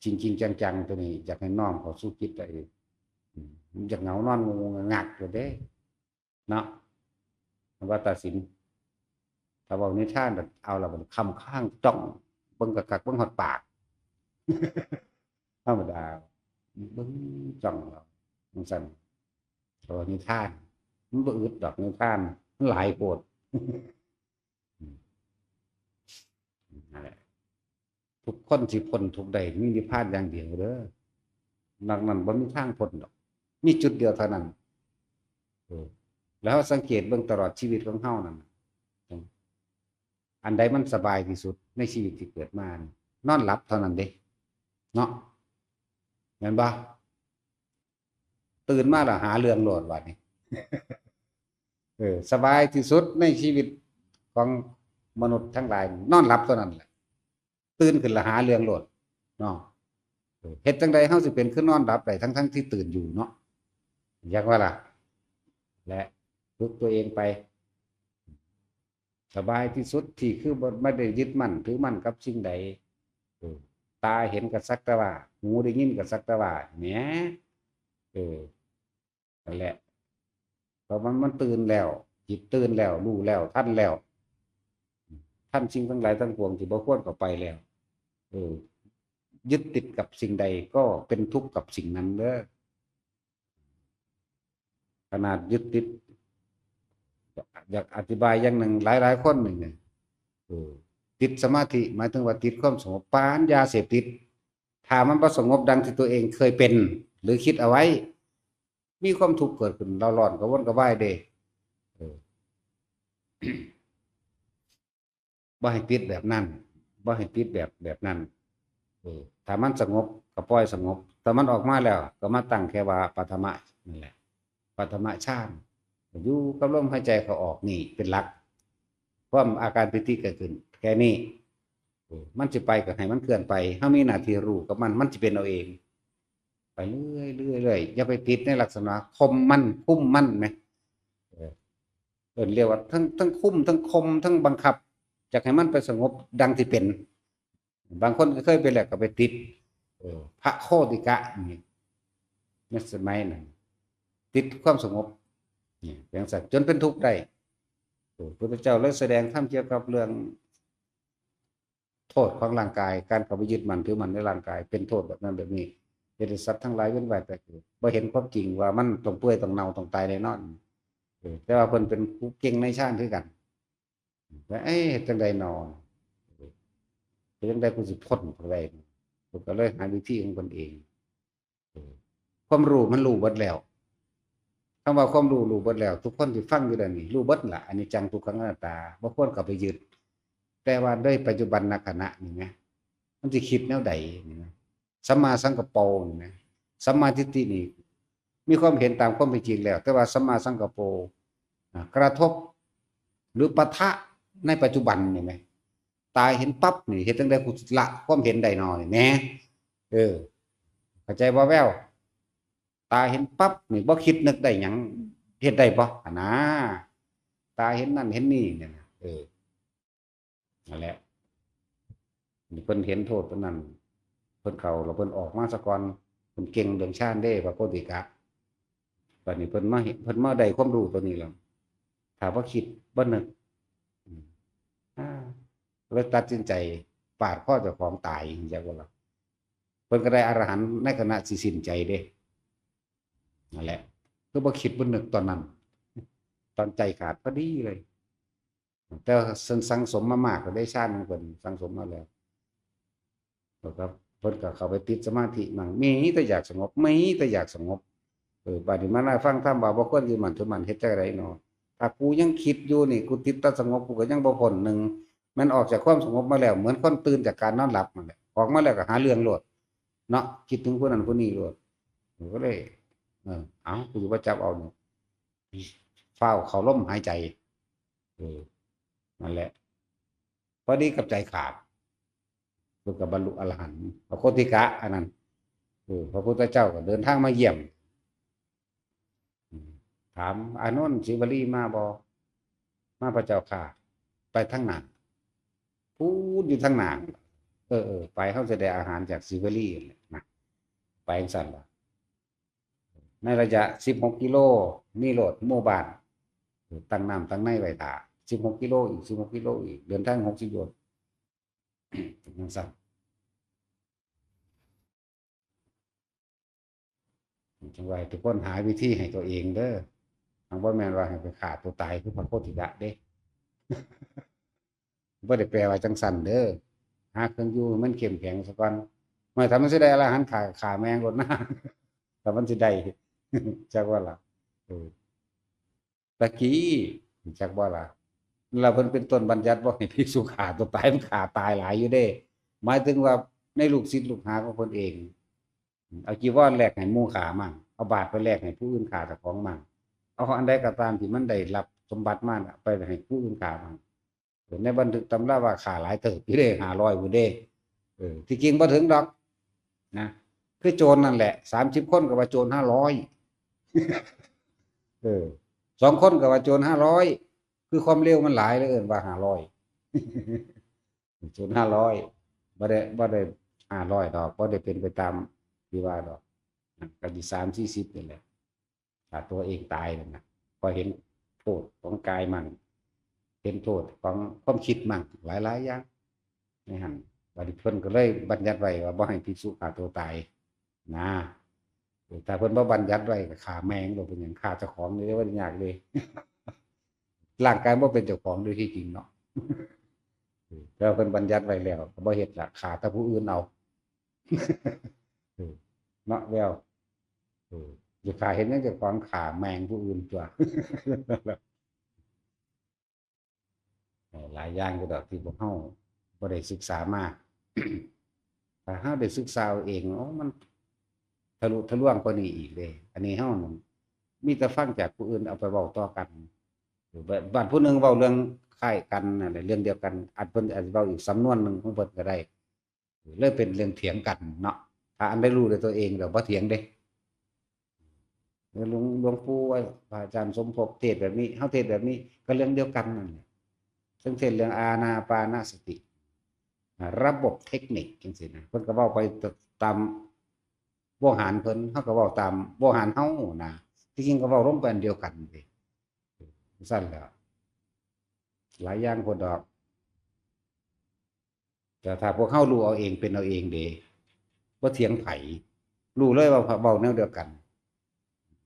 จริงๆจังๆตัวนี้อยากให้น้อมเข้าสู่จิตได้มันอยากเหงานอนงงงักอยู่เด้เนาะว่าตัดสินถ้าเว้านิทานเอาล่ะมันคำข้างจ้องเบิ่งกักเบิ่งฮอดปากธรรมดาเบิ่งจ้องเราจังซั่น นิทานมันบ่อึดดอกนิทานมันหลายโพดนั่นแหละทุกคนสิพ้นทุกใดมีนิพพานอย่างเดียวเด้อนอกนั้นบ่มีทางพ้นดอกมีจุดเดียวเท่านั้นแล้วสังเกตเบิ่งตลอดชีวิตของเฮานั่นอันใดมันสบายที่สุดในชีวิตที่เกิดมานอนหลับเท่านั้นเด้เนาะแม่นบ่ตื่นมาแล้วหาเรื่องโลดว่านี่สบายที่สุดในชีวิตของมนุษย์ทั้งหลายนอนหลับเท่านั้นแหละตื่นขึ้นแล้วหาเรื่องโลดเนาะเฮ็ดจังใดเฮาสิเป็นคือนอนหลับได้ทั้งที่ตื่นอยู่เนาะอยากว่าล่ะและฝึกตัวเองไปสบายที่สุดที่คือบ่ไม่ได้ยึดมั่นถือมั่นกับสิ่งใดตาเห็นก็สักแต่ว่าหูได้ยินก็สักแต่ว่าแหมนั่นแหละเพราะมันตื่นแล้วจิตตื่นแล้วรู้แล้วทันแล้วท่านสิ่งทั้งหลายทั้งปวงที่บ่ควรเข้าไปแล้วยึดติดกับสิ่งใดก็เป็นทุกข์กับสิ่งนั้นเด้อขนาดยึดติดอยากอธิบายอย่างหนึ่งหลายคนหนึ่งเนี่ยติดสมาธิหมายถึงว่าติดความสงบปานยาเสพติดถ้ามันประสงบดังที่ตัวเองเคยเป็นหรือคิดเอาไว้มีความทุกข์เกิดขึ้นเราร้อนกระวนกระวายเด้บ่ให้ติดแบบนั้นบ่ให้ติดแบบนั้นถ้ามันสงบก็ปล่อยสงบแต่มันออกมาแล้วก็มาตั้งแค่ว่าปัทมะนั่นแหละปัทมะฌานอยู่กับลมหายใจเขาออกนี่เป็นหลักความอาการปิติเกิดขึ้นแค่นี้มันจะไปก็ให้มันเคลื่อนไปถ้ามีหน้าที่รู้กับมันจะเป็นเอาเองไปเรื่อยเรื่อยเรื่อยอย่าไปติดในลักษณะคมมันคุ้มมันไหมเรียกว่าทั้งคุ้มทั้งคมทั้งบังคับจะให้มันไปสงบดังที่เป็นบางคนก็เคยไปแล้วก็ไปติดพระโคติกะนี่ในสมัยนั้นติดความสงบนี่เป็นสัตว์จนเป็นทุกข์ได้พระพุทธเจ้าเลยแสดงธรรมเกี่ยวกับเรื่องโทษของร่างกายการเข้าไปยึดมั่นถือมั่นในร่างกายเป็นโทษแบบนั้นแบบนี้เหตุสัตว์ทั้งหลายเว้นไว้แต่เกิดบ่เห็นความจริงว่ามันต้องเปื่อยต้องเน่าต้องตายแน่นอนแต่ว่าเพิ่นเป็นผู้เก่งในชาติคือกันแต่จังใดนอนจังใดกูสิพ้นอะไรผมก็เลยหาวิธีของตนเองความรู้มันรู้เบิดแล้วคำว่าความรู้เบิดแล้วทุกคนที่ฟังอยู่เดี๋ยวนี้รู้เบิดล่ะอันนี้จังทุกขังอนัตตาบ่ควรเข้าไปยึดแต่ว่าด้วยปัจจุบันขณะนี่นะมันสิคิดแนวใดนี่นะสัมมาสังกัปปะนี่นะสัมมาทิฏฐินี่มีความเห็นตามความเป็นจริงแล้วแต่ว่าสัมมาสังกัปปะกระทบหรือปะทะในปัจจุบันนี่ไหมตายเห็นปั๊บนี่เห็นตั้งแต่กุศลความเห็นใดนอนี่แน่เข้าใจบ่แววตาเห็นปั๊บนี่บ่คิดนึกได้หยังเห็นได้บ่นะตาเห็นนั่นเห็นนี่เนี่ยนั่นแหละนี่เพิ่นเห็นโทษตรงนั้นเพิ่นเข้าแล้วเพิ่นออกมาซะก่อนเพิ่นเก่งเรื่องฌานเด้พระโพธิกะบัดนี้เพิ่นมาเห็นเพิ่นมาได้ความรู้ตัวนี้แล้วถ้าบ่คิดบ่นึกเลยตัดสินใจปาดข้อเจ้าของตายจังว่าล่ะเพิ่นก็ได้อรหันต์ในขณะสิสิ้นใจเด้นั่นแหละคือบ่คิดบ่นึกตอนนั้นตอนใจขาดพอดีเลยแต่สังสมมามากก็ได้ฌานของเพิ่นสังสมมาแล้วครับเพิ่นก็เข้าไปติดสมาธิมั่งมีแต่อยากสงบมีแต่อยากสงบบัดนี้มาฟังธรรมว่าบ่ควรอยู่มั่นถือมั่นเฮ็ดจังได๋เนาะถ้ากูยังคิดอยู่นี่กูติดแต่สงบกูก็ยังบ่พ้นหนึ่งมันออกจากความสงบมาแล้วเหมือนคนตื่นจากการนอนหลับนั่นแหละออกมาแล้วก็หาเรื่องโลดเนาะคิดถึงคนนั้นคนนี้โลดก็เลยกูสิบ่จับเอาเนี่ยเฝ้าเข้าลมหายใจนั่นแหละพอดีกับใจขาดเพื่อกับบรรลุอรหันต์พระโคติกะอันนั้นพระพุทธเจ้าก็เดินทางมาเยี่ยมถามอานนท์ศิวลีมาบ่มาพระเจ้าค่ะไปทางหน้าพูดอยู่ทางหน้าไปเขาจะได้อาหารจากศิวลีนะไปสั่นละในระยะ16 กิโลนี่โหลดหมู่บ้านตั้งน้ำตั้งในไว้ตา16 กิโลอีก16 กิโลอีกเดินทาง60 โยชน์สั่น จังว่าทุกคนหาวิธีให้ตัวเองเด้อทางบ่แม่นว่าให้ไปฆ่าตัวตายคือพระโพธิละเด้บ่ได้แปลว่าจังซั่นเด้อหาเครื่องอยู่ให้มันเข้มแข็งซะก่อนไม่ถ้ามันสิได้อรหันต์ฆ่าแม่งโลดนะถ้ามันสิได้จักว่าล่ะเออตะกี้จักว่าล่ะแล้วเพิ่นเป็นต้นบัญญัติบ่ให้ภิกษุฆ่าตัวตายมันฆ่าตายหลายอยู่เด้หมายถึงว่าในลูกศิษย์ลูกหาของเพิ่นเองเอาจีวรแลกให้หมู่ฆ่ามั่งเอาบาตรไปแลกให้ผู้อื่นฆ่าเจ้าของมั่งเอาอันใดก็ตามที่มันได้รับสมบัติมาน่ะไปให้ผู้อื่นฆ่ามั่งในบันทึกตำราว่าฆ่าหลายเติบอยู่เด้500พุ่นเด้ที่จริงบ่ถึงดอกนะคือโจรนั่นแหละ30คนก็ว่าโจร5002คนก็ว่าโจร500คือความเร็วมันหลายเหลือเกินว่า500โจร500บ่ได้500ดอกบ่ได้เป็นไปตามที่ว่าดอกก็สิ30-40นี่แหละถ้าตัวเองตายนั่นน่ะพอเห็นโทษของกายมันเห็นโทษของความคิดมั่งหลายๆอย่างในหั่นบัดนี้เพิ่นก็เลยบัญญัติไว้ว่าบ่ให้ภิกษุฆ่าตัวตายนะถ้าเพิ่นบ่บัญญัติไว้ก็ฆ่าแม่งบ่เป็นหยังฆ่าเจ้าของนี่ว่ายากเลยร่างกายบ่เป็นเจ้าของโดยที่จริงเนาะแล้วเพิ่นบัญญัติไว้แล้วก็บ่เฮ็ดล่ะฆ่าแต่ผู้อื่นเอาเนาะแววอย่าฆ่าเห็นหยังเจ้าของฆ่าแม่งผู้อื่นตัวหลายอย่างอยู่ดอกที่พวกเฮาบ่ได้ศึกษามาถ้าเฮาได้ศึกษาเองมันทะลุทะลวงกว่านี้อีกเด้อันนี้เฮานั่นมีแต่ฟังจากผู้อื่นเอาไปเว้าต่อกันบ้านผู้หนึงเว้าเรื่องคล้ายกันนั่นแหละเรื่องเดียวกันอาจเพิ่นอาจสิเว้าอีกสำนวนหนึงของเพิ่นก็ได้เลยเป็นเรื่องเถียงกันเนาะถ้าอันได้รู้ด้วยตัวเองแล้วบ่เถียงเด้หลวงปู่ว่าพระอาจารย์สมภพเทศแบบนี้เฮาเทศแบบนี้ก็เรื่องเดียวกันนั่นแหละซึ่งเทศเรื่องอานาปานสติระบบเทคนิคจังซี่นะเพิ่นก็เว้าไปตามโวหารเพิ่นเฮาก็เว้าตามโวหารเฮานะที่จริงก็เว้าร่วมกันเดียวกันเด้ซั่นแหล้วหลายอย่างพุ่นดอกแต่ถ้าพวกเฮารู้เอาเองเป็นเอาเองเด้บ่เถียงไผรู้เลยว่าเว้าแนวเดียวกัน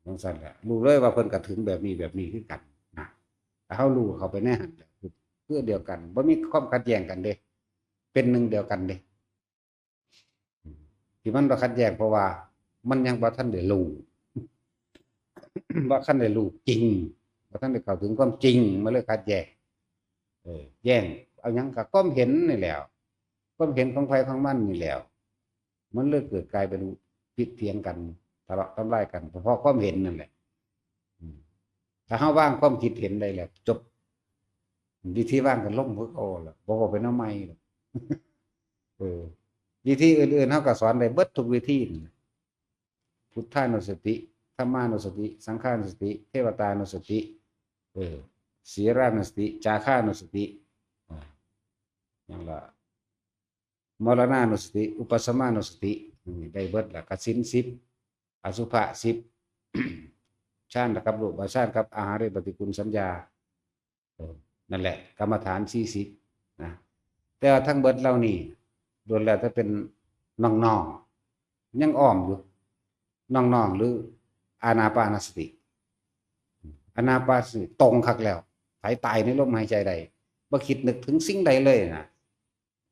จังซั่นแหละรู้เลยว่าเพิ่นก็ถึงแบบนี้คือกันนะถ้าเฮารู้เข้าไปในหั้นคือเดียวกันบ่มีความขัดแย้งกันเด้เป็นหนึ่งเดียวกันเด้ที่มันบ่ขัดแย้งเพราะว่ามันยังบ่ทันได้รู้บ่ทันได้รู้จริงบ่ทันได้เข้าถึงความจริงมันเลยขัดแย้งแย้งเอาหยังก็ความเห็นนี่แหล้วความเห็นของไผของมันนี่แหล้วมันเลยเกิดกลายเป็นผิดเถียงกันทะเลาะทำลายกันเพราะความเห็นนั่นแหละถ้าเฮาว่างความคิดเห็นได้แล้วจบวิธีว่างกันล่มพึกโอ้ล่ะบ่ว่าเป็นเอาใหม่วิธีอื่นๆเฮาก็สอนได้เบิดทุกวิธีพุทธานุสติธัมมานุสติสังฆานุสติเทวตานุสติศีรานุสติจาคานุสติอย่างละมรณานุสติอุปสมานุสติได้เบิดละกสิน10อสุภะ10ฌานกับรูปฌานกับอาหารปฏิกูลสัญญานั่นแหละกรรมฐาน40นะแต่ว่าทั้งเบิดเหล่านี้ล้วนแล้วถ้าเป็นน้องๆยังอ้อมอยู่น้องๆหรืออานาปานสติอานาปานสติตรงคักแล้วหายตายในลมหายใจใดบ่คิดนึกถึงสิ่งใดเลยนะ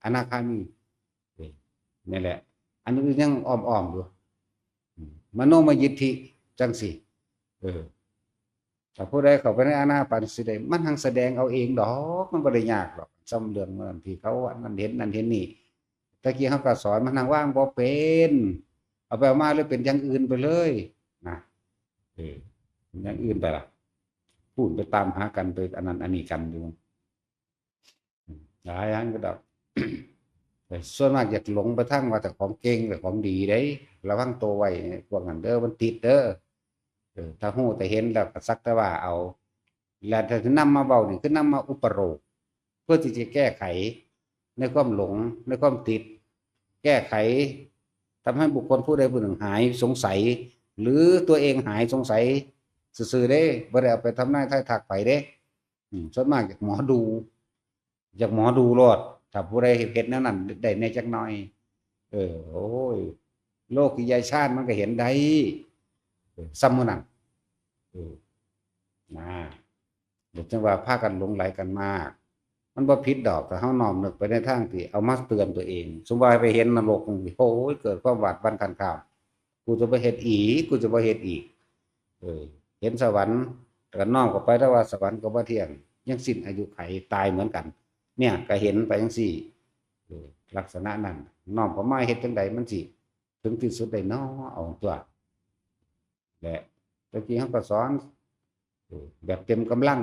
อนาคามีนี่แหละอันนี้ยังอ้อมๆอยู่มโนมยิทธิจังสิถ้าผู้ใดเข้าไปในอานาปานสติมันหังแสดงเอาเองดอกมันบ่ได้ยากหรอกจำเรื่องนั้นที่เขาว่านั่นเห็นนี่ตะกี้เขาก็สอนมันนั่งว่างบ่เป็นเอาไปมาเลยเป็นอย่างอื่นไปเลยนะอย่างอื่นไปล่ะพูดไปตามหากันไปอันนั้นอันนี้กันอยู่หลายอย่างก็ดอกแต่ส่วนมากอยากหลงไปทั้งว่าแต่ของเก่งแต่ของดีได้ระวังตัวไว้พวกนั้นเด้อมันติดเด้อถ้าฮู้แต่เห็นแล้วก็สักแต่ว่าเอาแล้วถ้านำมาเว้านี่คือนำมาอุปโลกเพื่อที่จะแก้ไขในความหลงในความติดแก้ไขทำให้บุคคลผู้ใดผู้หนึ่งหายสงสัยหรือตัวเองหายสงสัยซื่อๆเด้บ่ได้เอาไปทำนายทายทักไปเด้ส่วนมากจากหมอดูรอดถ้าผู้ใดเห็นแนวนั้นได้ในจักหน่อยโอ้ยโลกกิยายชาติมันก็เห็นได้ ซ้ำมื้อนั้นเออนะเดี๋ยวจังว่าพากันหลงไหลกันมากมันบ่ผิดดอกแต่เฮาน้อมนึกไปในทางที่เอามาเตือนตัวเองสมมุติว่าไปเห็นนรกนี่โอ้ยเกิดความหวาดหวั่นคันคามกูจะบ่เฮ็ดอีกกูจะบ่เฮ็ดอีกเออเห็นสวรรค์ก็น้อมเข้าไปแต่ว่าสวรรค์ก็บ่เที่ยงยังสิ้นอายุไขตายเหมือนกันเนี่ยก็เห็นไปจังซี่ลักษณะนั้นน้อมเข้ามาเฮ็ดจังใดมันสิถึงที่สุดได้น้อเอาตัวแหละตะกี้เขาก็สอนแบบเต็มกำลัง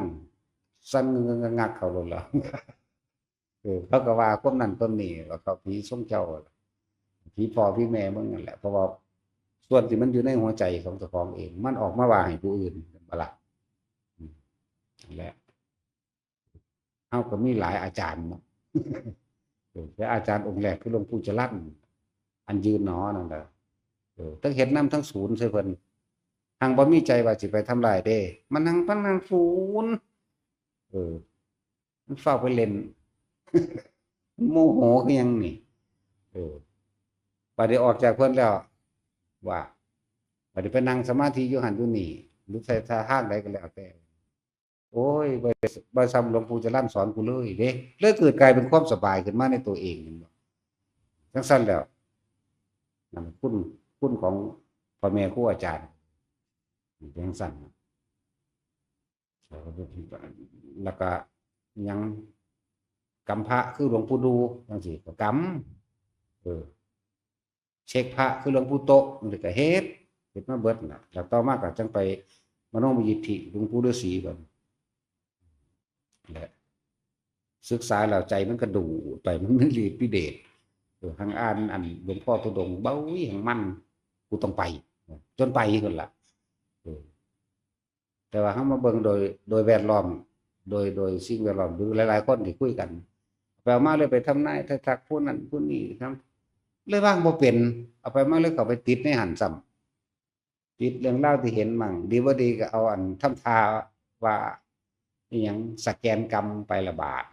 สั่นงักเขาโลดแล้วเขาก็ว่าความนั้นความนี้ว่าเขาผีทรงเจ้าผีพ่อผีแม่มึงนั่นแหละเพราะว่าส่วนที่มันอยู่ในหัวใจของเจ้าของเองมันออกมาว่าให้ผู้อื่นบ่ล่ะนั่นแหละเฮาก็มีหลายอาจารย์เนาะแต่อาจารย์องค์แรกคือหลวงปู่จรัญอันยืนหนอนั่นแหละทั้งเฮ็ดนำทั้งศูนย์ใส่เพิ่นหังบ่มีใจว่าสิไปทำลายเด้มันนั่งศูนย์มันเฝ้าไปเล่นโมโหคือหยังนี่บัดนี้ออกจากเพิ่นแล้วว่าบัดนี้ไปนั่งสมาธิอยู่หันอยู่นี่หรือใส่ท่าทางใดก็แล้วแต่โอ้ยบ่ซ้ำหลวงปู่จรัญสอนกูเลยเด้เลยเกิดกลายเป็นความสบายขึ้นมาในตัวเองจังซั่นแล้วนั่นคุณของพ่อแม่ครูอาจารย์จังซั่นแล้วก็ยังกำพระคือหลวงปู่ดูจังซี่ก็กำเช็คพระคือหลวงปู่โตมันก็เฮ็ดมาเบิดน่ะแล้วต่อมาก็จังไปมโนมยิทธิหลวงปู่ฤาษีก่อนแหละศึกษาแล้วใจมันก็ดูไปมันรีบพิเดชทางอ่านอันหลวงพ่อตุดงค์เบ้าอีหยังมันกูต้องไปจนไปพุ่นล่ะแต่ว่าเฮามาเบิ่งโดยแวดล้อมโดยสิ่งแวดล้อมหรือหลายๆคนที่คุยกันไปเอามาเลยไปทำนายทักผู้นั้นผู้นี้ทำเลยว่างบ่เป็นเอาไปมาเลยเข้าไปติดในหันซ้ำติดเรื่องราวที่เห็นมั่งดีบ่ดีก็เอาอันทำท่าว่าอีหยังสแกนกรรมไประบาด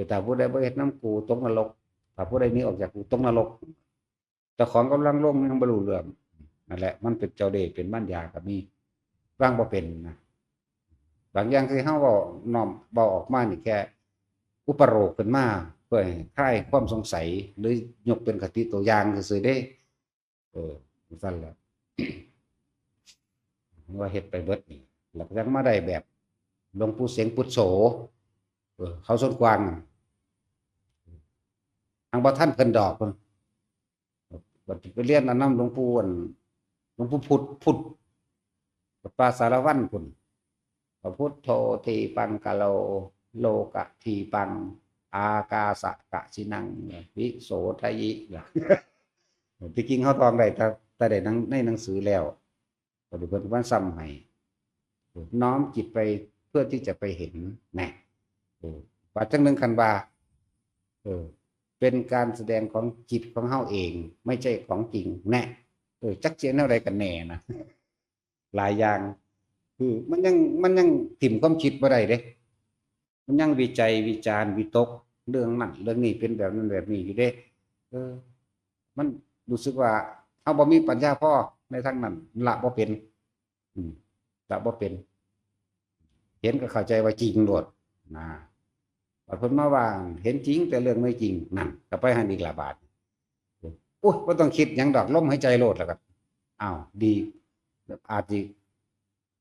ถ้าผู้ใดบ่เฮ็ดนำกูตกนรกถ้าผู้ใดหนีออกจากกูตกนรกเจ้าของกำลังลงยังบ่รู้เรื่องนั่นแหละมันเป็นเจ้าเดชเป็นมารยาก็มีว่างบ่เป็นนะบางอย่างที่เฮาเว้าน้อมเว้าออกมานี่แค่อุปโลกขึ้นมาเพื่อให้คลายความสงสัยหรือยกเป็นคติตัวอย่างซื่อๆเด้ซั่นแหละว่าเฮ็ดไปเบิดนี่แล้วก็ยังมาได้แบบหลวงปู่เสงปุตโสเขาสวนกวางทางบ่ทันเพิ่นดอกเพิ่นบัดไปเรียนอันนำหลวงปู่หลวงปู่พุทธปาสารวัตรพุ่นพระพุทโธทีปังกะโลโลกะทีปังอากาสะกะสินังวิโสทยิที่จริงเขาตองได้แต่ได้ในหนังสือแล้วก็ดูเพิ่นว่าซ้ำให้น้อมจิตไปเพื่อที่จะไปเห็นแน่ว่าจังนึงคันว่าเป็นการแสดงของจิตของเฮาเองไม่ใช่ของจริงแน่จักเจียนอะไรกันแน่นะหลายอย่างคือมันยังถิ่มความคิดบ่ได้เด้มันยังวิจัยวิจารณ์วิตกเรื่องนั้นเรื่องนี้เป็นแบบนั้นแบบนี้อยู่เด้มันรู้สึกว่าเฮาบ่มีปัญญาพอในทางนั้นละบ่เป็นละบ่เป็นเห็นก็เข้าใจว่าจริงโลดนะบางคนมาว่าเห็นจริงแต่เรื่องไม่จริงนั่นก็ไปหันอีกละบาทโอ้ยบ่ต้องคิดหยังดอกลมหายใจโลดแล้วก็อ้าวดีอาจสิ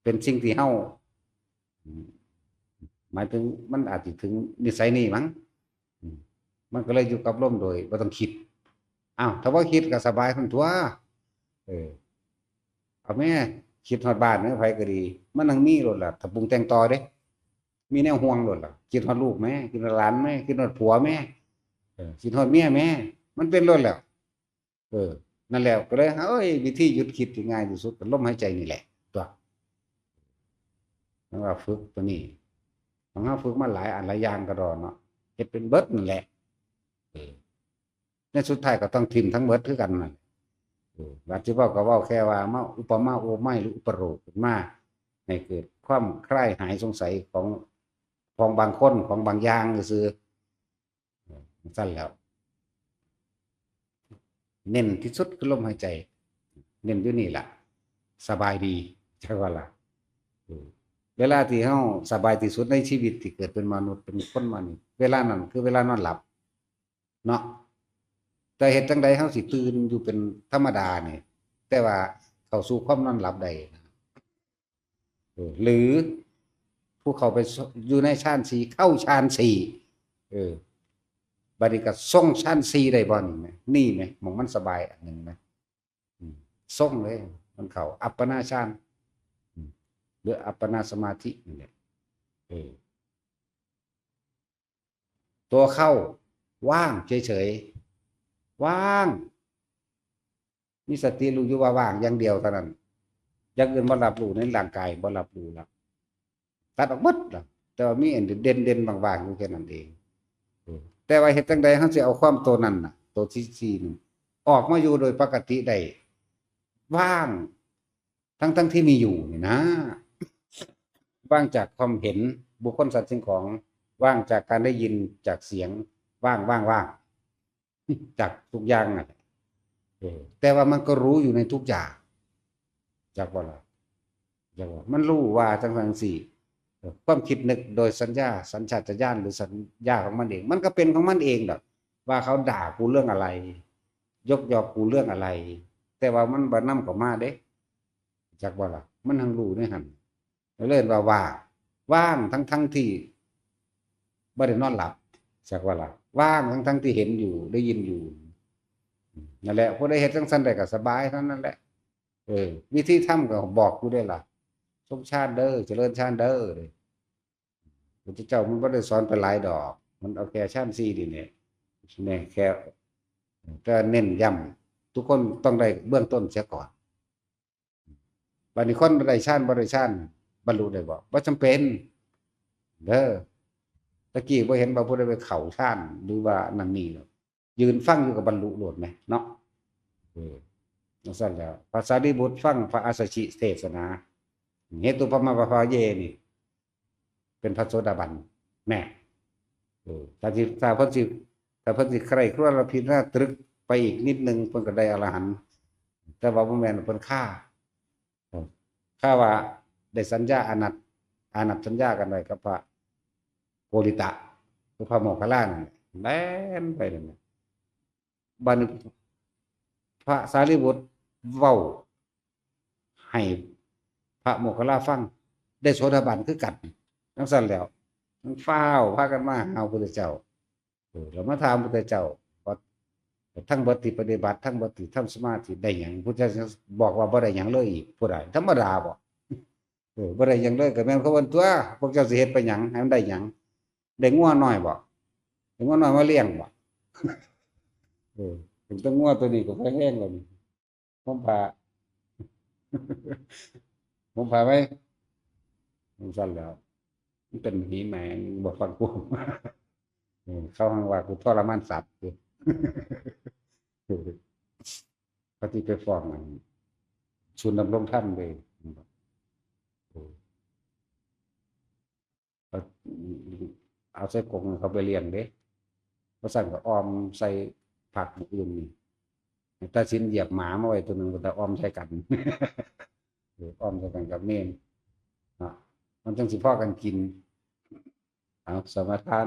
เป็นสิ่งที่เฮาหมายถึงมันอาจจะถึงนิสัยนี้มั้งมันก็เลยอยู่กับลมโดยบ่ต้องคิดอ้าวถ้าว่าคิดก็สบายทั้งตัวเอาแม่คิดฮอดบ้านเด้อไผก็ดีมันนั่งมีโลดล่ะถ้าปรุงแต่งต่อเด้มีแนวห่วงโลดล่ะคิดฮอดลูกแม่คิดฮอดหลานแม่คิดฮอดผัวแม่คิดฮอดเมียแม่มันเป็นโลดแล้วนั่นแล้วก็เลยเอ้ยวิธีหยุดคิดที่ง่ายที่สุดก็ลมหายใจนี่แหละตัวแล้วว่าฝึกตัวนี้ของเฮาฝึกมาหลายอันหลายอย่างก็ดอเนาะเฮ็ดเป็นเบิดนั่นแหละในสุดท้ายก็ต้องทิ่มทั้งเบิดคือกันนั่นว่าสิเว้าก็เว้าแค่ว่ามาอุปมาโอไม้หรืออุปโลกขึ้นมาให้เกิดความคลายหายสงสัยของบางคนของบางอย่างซื่อซั่นแล้วเน้นที่สุดคือลมหายใจเน้นอยู่นี่ล่ะ สบายดีใช่ว่าล่ะเวลาที่เฮาสบายที่สุดในชีวิตที่เกิดเป็นมนุษย์เป็นคนมานี่เวลานั้นคือเวลานอนหลับเนาะแต่เฮ็ดจังใดเฮาสิตื่นอยู่เป็นธรรมดานี่แต่ว่าเข้าสู่ความนอนหลับได้หรือผู้เข้าไปอยู่ในฌานสี่เข้าฌานสี่เออบัดนี้ก็ทรงฌานสี่ได้บ่นี่แหมนี่แหมหม้องมันสบายอันหนึงนะทรงเลยมันเข้าอัปปนาฌานหรืออัปปนาสมาธินี่แหละเออตัวเข้าว่างเฉยๆว่างมีสติรู้อยู่ว่าว่างอย่างเดียวเท่านั้นอย่างอื่นบ่รับรู้ในร่างกายบ่รับรู้แล้วตัดออกหมดแล้วแต่ว่ามีอันเด่นๆบางๆอยู่แค่นั้นเองแต่ว่าเฮ็ดจังใดเฮาสิเอาความตัวนั้นน่ะตัวที่สี่นี่ออกมาอยู่โดยปกติได้ว่างทั้งที่มีอยู่นี่นะว่างจากความเห็นบุคคลสัตว์สิ่งของว่างจากการได้ยินจากเสียงว่างจากทุกอย่างน่ะแต่ว่ามันก็รู้อยู่ในทุกอย่างจากว่าล่ะจากว่ามันรู้ว่าทั้งสี่ความคิดนึกโดยสัญชาตญาณหรือสัญญาของมันเองมันก็เป็นของมันเองดอกว่าเขาด่ากูเรื่องอะไรยกยอกูเรื่องอะไรแต่ว่ามันบ่นำเข้ามาเด้จากว่าล่ะมันทั้งรู้ในหันเล่นว่าว่างทั้งที่บ่ได้นอนหลับจากว่าล่ะว่างทั้งที่เห็นอยู่ได้ยินอยู่นั่นแหละผู้ใดเฮ็ดจังซั่นได้ก็สบายเท่านั้นแหละวิธีทำก็บอกอยู่ได้ล่ะสมชาติเด้อเจริญชาติเด้อเลยพระเจ้ามันบ่ได้สอนไปหลายดอกมันเอาแค่ชาติ4นี่แหละนี่แค่ก็เน้นย้ำทุกคนต้องได้เบื้องต้นเสียก่อนบัดนี้คนบ่ได้ชาติบ่ได้ชาติบรรลุได้บ่จำเป็นเด้อตะกี้บ่เห็นว่าผู้ใดไปเข้าฌานหรือว่านั่นนี่หรอกยืนฟังอยู่กับบรรลุโลดแหมเนาะเออจังซั่นแล้วพระสารีบุตรฟังพระอัสสชิเทศนาเหตุปมาปภาเยนี่เป็นพระโสดาบันแน่ถ้าเพิ่นสิใคร่ครวญและพิจารณาตรึกไปอีกนิดนึงเพิ่นก็ได้อรหันต์แต่ว่าบ่แม่นเพิ่นฆ่าว่าได้สัญญาอานัตสัญญากันไว้กับพระโกริตะคือพระโมคคัลลานั่นแล่นไปนั่นน่ะบัดนี้พระสารีบุตรเว้าให้พระโมคคัลลาฟังได้โสดาบันคือกันจังซั่นแล้วมันฟ้าวพากันมาหาพระพุทธเจ้าแล้วมาถามพระพุทธเจ้าว่าทั้งบ่ที่ปฏิบัติทั้งบ่ที่ทำสมาธิได้หยังพุทธเจ้าบอกว่าบ่ได้หยังเลยอีกผู้ใดธรรมดาบ่บ่ได้หยังเลยก็แม่นเขาว่าตัวพวกเจ้าสิเฮ็ดไปหยังให้มันได้หยังได้งัวน้อยบ่ได้งัวน้อยมาเลี้ยงบ่ถึงต้องงัวตัวนี้ก็แพงแล้วนี่ผมพาผมพาไว้มันสั่นแล้วมันเป็นหนีแหมงบ่ฟังกูเขาหังว่ากูทรมานสัตว์ปฏิไปฟ้องมันศูนย์ดำรงธรรมเลยเอาใส่กรงเขาไปเลี้ยงเด้เพราะสั่นก็ออมใส่ผักอื่นนี่ถ้าชิ้นเหยียบหมามาไว้ตัวหนึ่งก็แต่ออมใส่กันอ้อมใส่กันกับเมนมันจังสิพ่อกันกินเอาสมาทาน